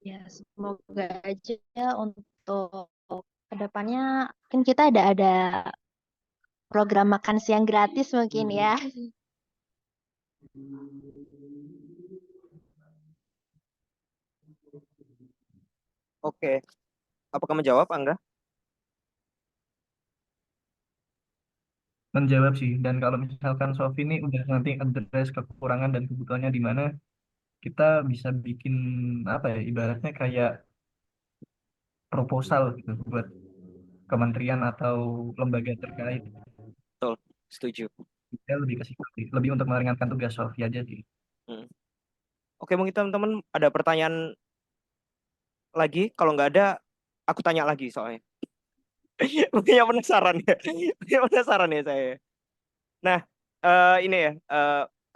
Ya, semoga aja untuk kedepannya mungkin kita ada program makan siang gratis mungkin ya. Oke, apakah menjawab Angga? Menjawab sih dan kalau misalkan Sofi ini udah nanti address kekurangan dan kebutuhannya di mana kita bisa bikin apa ya ibaratnya kayak proposal gitu buat kementerian atau lembaga terkait. Betul, setuju. Saya lebih ke situ sih. Lebih untuk meringankan tugas Sofi aja sih. Hmm. Oke, mungkin teman-teman ada pertanyaan lagi. Kalau nggak ada, aku tanya lagi soalnya. Punya penasaran ya. Punya penasaran ya saya. Nah, ini ya.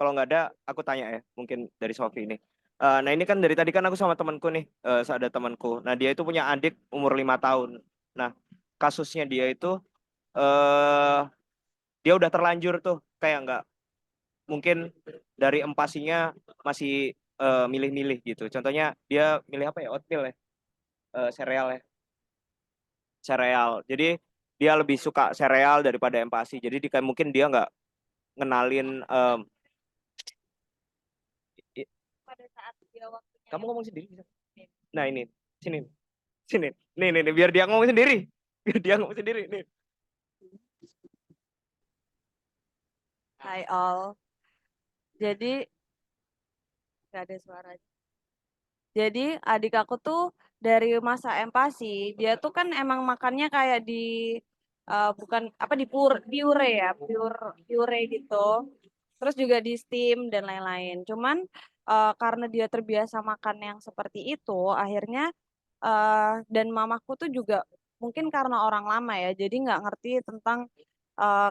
Kalau nggak ada, aku tanya ya. Mungkin dari Sofi ini. Nah, ini kan dari tadi kan aku sama temanku nih. Ada temanku. Nah, dia itu punya adik umur 5 tahun. Nah, kasusnya dia itu eh dia udah terlanjur tuh. Kayak nggak mungkin dari empasinya masih milih-milih gitu. Contohnya dia milih apa ya? Oatmeal ya. Sereal ya. Sereal. Jadi dia lebih suka sereal daripada empasi. Jadi kayak mungkin dia nggak ngenalin pada saat dia waktunya. Kamu ngomong sendiri bisa. Nah ini sini sini nih biar dia ngomong sendiri. Biar dia ngomong sendiri nih. Hai all. Jadi gak ada suara. Jadi adik aku tuh dari masa empasi, dia tuh kan emang makannya kayak di bukan apa di pure ya, pure gitu. Terus juga di steam dan lain-lain. Cuman karena dia terbiasa makan yang seperti itu, akhirnya dan mamaku tuh juga mungkin karena orang lama ya, jadi nggak ngerti tentang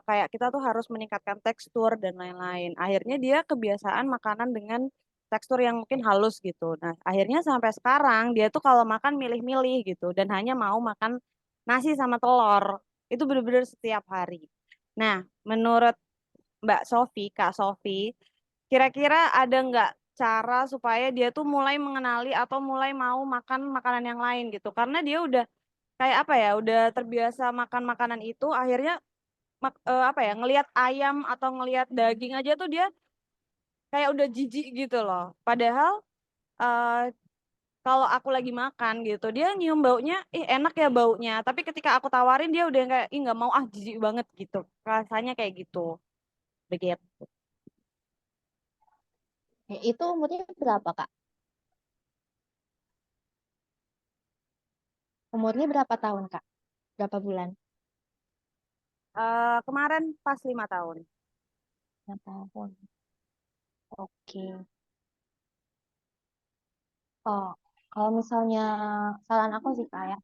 kayak kita tuh harus meningkatkan tekstur dan lain-lain. Akhirnya dia kebiasaan makanan dengan tekstur yang mungkin halus gitu. Nah, akhirnya sampai sekarang dia tuh kalau makan milih-milih gitu dan hanya mau makan nasi sama telur. Itu bener-bener setiap hari. Nah, menurut Mbak Sofi, Kak Sofi, kira-kira ada nggak cara supaya dia tuh mulai mengenali atau mulai mau makan makanan yang lain gitu? Karena dia udah kayak apa ya, udah terbiasa makan makanan itu, akhirnya apa ya, ngelihat ayam atau ngelihat daging aja tuh dia kayak udah jijik gitu loh. Padahal kalau aku lagi makan gitu, dia nyium baunya, ih enak ya baunya. Tapi ketika aku tawarin dia udah kayak, ih nggak mau, ah jijik banget gitu. Rasanya kayak gitu. Begitu. Itu umurnya berapa, Kak? Umurnya berapa tahun, Kak? Berapa bulan? Kemarin pas 5 tahun. 5 tahun. Oke. Oh, kalau misalnya saran aku sih, Kak ya.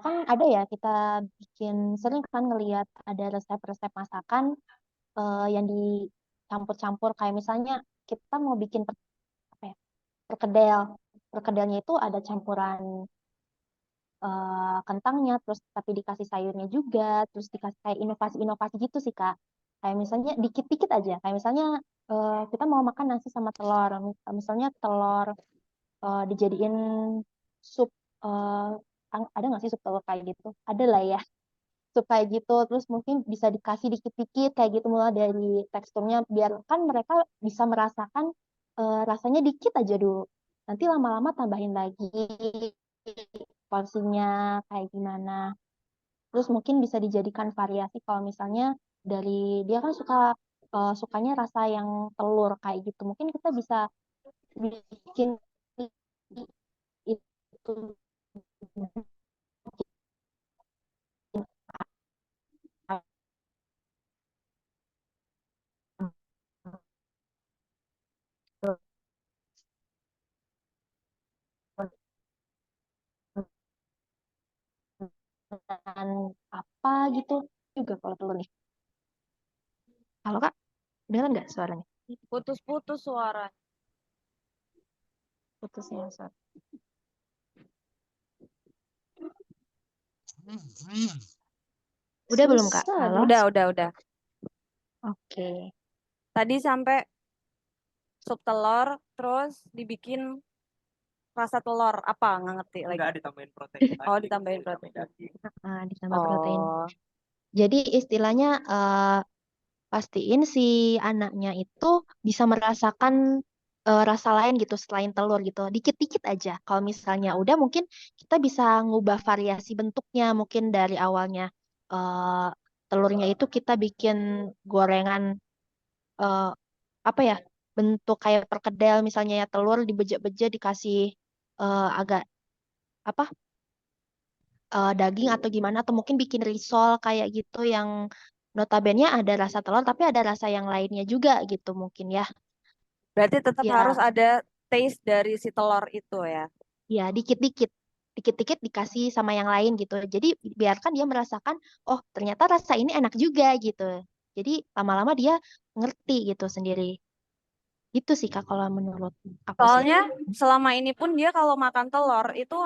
Kan ada ya kita bikin sering kan ngelihat ada resep-resep masakan yang dicampur-campur kayak misalnya kita mau bikin apa ya, perkedel. Perkedelnya itu ada campuran kentangnya, terus tapi dikasih sayurnya juga, terus dikasih kayak inovasi-inovasi gitu sih Kak. Kayak misalnya dikit-dikit aja, kayak misalnya kita mau makan nasi sama telur, misalnya telur dijadiin sup, ada nggak sih sup telur kayak gitu? Ada lah ya, sup kayak gitu, terus mungkin bisa dikasih dikit-dikit kayak gitu mulai dari teksturnya, biar kan mereka bisa merasakan rasanya dikit aja dulu. Nanti lama-lama tambahin lagi porsinya kayak gimana. Terus mungkin bisa dijadikan variasi kalau misalnya dari dia kan sukanya rasa yang telur kayak gitu. Mungkin kita bisa bikin itu dengan apa gitu juga kalau telur nih. Halo Kak, dengar nggak suaranya? Putus-putus suara. Putusnya suara. Udah belum Kak? Halo? Udah. Oke. Tadi sampai sup telur, terus dibikin rasa telur apa? Nggak ngerti lagi. Enggak ditambahin protein. Oh, ditambahin protein. Ditambah protein. Oh, Jadi istilahnya pastiin si anaknya itu bisa merasakan rasa lain gitu selain telur gitu. Dikit-dikit aja. Kalau misalnya udah mungkin kita bisa ngubah variasi bentuknya. Mungkin dari awalnya eh, telurnya itu kita bikin gorengan eh, apa ya, bentuk kayak perkedel misalnya ya, telur dibejek-bejek dikasih agak apa daging atau gimana, atau mungkin bikin risol kayak gitu yang notabene ada rasa telur tapi ada rasa yang lainnya juga gitu mungkin ya. berarti tetap Ya, harus ada taste dari si telur itu ya. Ya, dikit-dikit. Dikit-dikit dikasih sama yang lain gitu. Jadi biarkan dia merasakan, oh ternyata rasa ini enak juga gitu. Jadi lama-lama dia ngerti gitu sendiri. Itu sih Kak kalau menurut aku sih. Soalnya selama ini pun dia kalau makan telur itu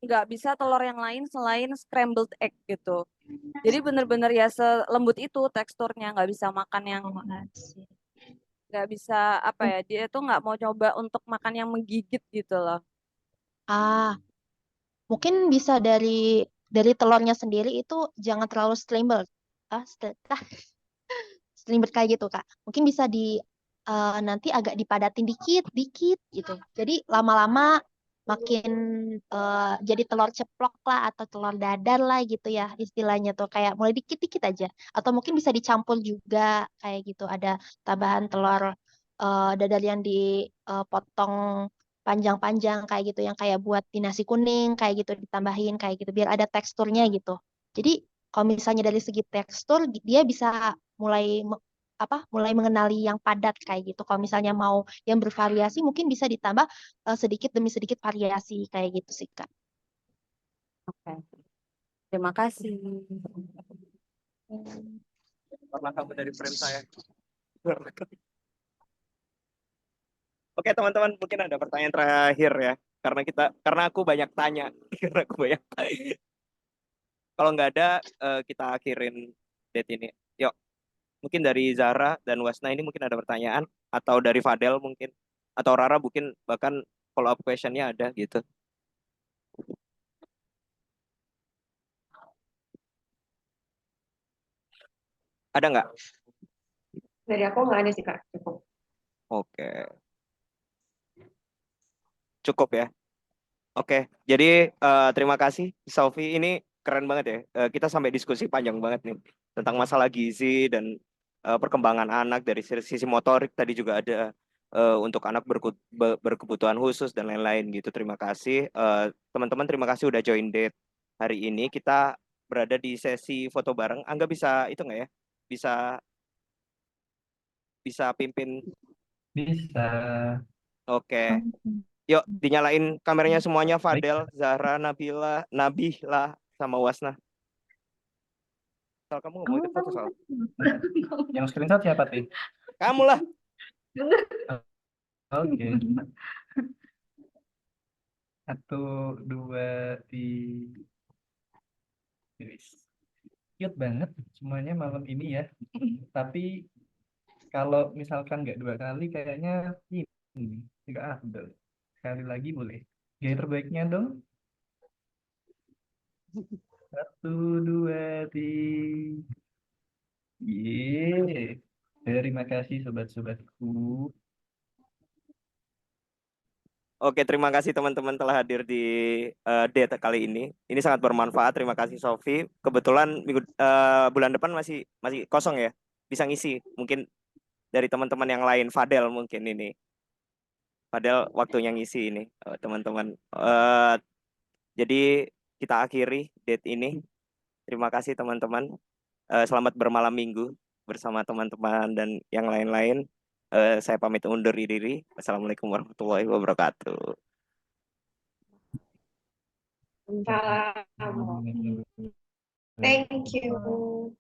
nggak bisa telur yang lain selain scrambled egg gitu. Jadi bener-bener ya selembut itu teksturnya, nggak bisa makan yang Oh, asik. nggak bisa apa ya, dia tuh nggak mau coba untuk makan yang menggigit gitu loh. Ah, mungkin bisa dari telurnya sendiri itu jangan terlalu scrambled. Streamer kayak gitu Kak. Mungkin bisa nanti agak dipadatin dikit gitu. Jadi lama-lama makin jadi telur ceplok lah atau telur dadar lah gitu ya istilahnya tuh kayak mulai dikit-dikit aja. Atau mungkin bisa dicampur juga kayak gitu. Ada tambahan telur dadar yang dipotong panjang-panjang kayak gitu yang kayak buat di nasi kuning kayak gitu ditambahin kayak gitu biar ada teksturnya gitu. Jadi kalau misalnya dari segi tekstur dia bisa mulai mulai mengenali yang padat kayak gitu. Kalau misalnya mau yang bervariasi mungkin bisa ditambah sedikit demi sedikit variasi kayak gitu sih Kak. Oke. Terima kasih. Karena kamu dari frame saya. Oke teman-teman, mungkin ada pertanyaan terakhir ya. Karena aku banyak tanya. Karena aku banyak tanya. Kalau nggak ada, kita akhirin date ini. Yuk, mungkin dari Zara dan Wasna ini mungkin ada pertanyaan, atau dari Fadel mungkin, atau Rara mungkin bahkan follow up question-nya ada gitu. Ada nggak? Dari aku nggak ada sih Kak, cukup. Oke, cukup ya. Oke, jadi terima kasih Sofi. Ini keren banget ya. Kita sampai diskusi panjang banget nih tentang masalah gizi dan perkembangan anak dari sisi motorik. Tadi juga ada untuk anak berkebutuhan khusus dan lain-lain gitu. Terima kasih teman-teman. Terima kasih udah join date hari ini. Kita berada di sesi foto bareng. Angga bisa itu nggak ya? Bisa pimpin. Bisa. Oke. Yuk, dinyalain kameranya semuanya, Baik. Fadel, Zahra, Nabila, sama Wasna. Sal, kamu nggak mau ikut foto, Sal? Yang screenshot siapa, Tih? Kamu lah. Oke. 1, 2, 3. Cute banget semuanya malam ini ya. Tapi kalau misalkan nggak 2 kali kayaknya ini nggak afdol. Sekali lagi boleh. Gaya terbaiknya dong. 1, 2, 3. Yeay. Terima kasih sobat-sobatku. Oke, terima kasih teman-teman telah hadir di date kali ini. Ini sangat bermanfaat. Terima kasih Sofi. Kebetulan bulan depan masih kosong ya. Bisa ngisi. Mungkin dari teman-teman yang lain, Fadel mungkin ini. Fadel waktunya ngisi ini, teman-teman. Jadi kita akhiri date ini. Terima kasih teman-teman. Selamat bermalam minggu bersama teman-teman dan yang lain-lain. Saya pamit undur diri. Wassalamualaikum warahmatullahi wabarakatuh. Salam. Thank you.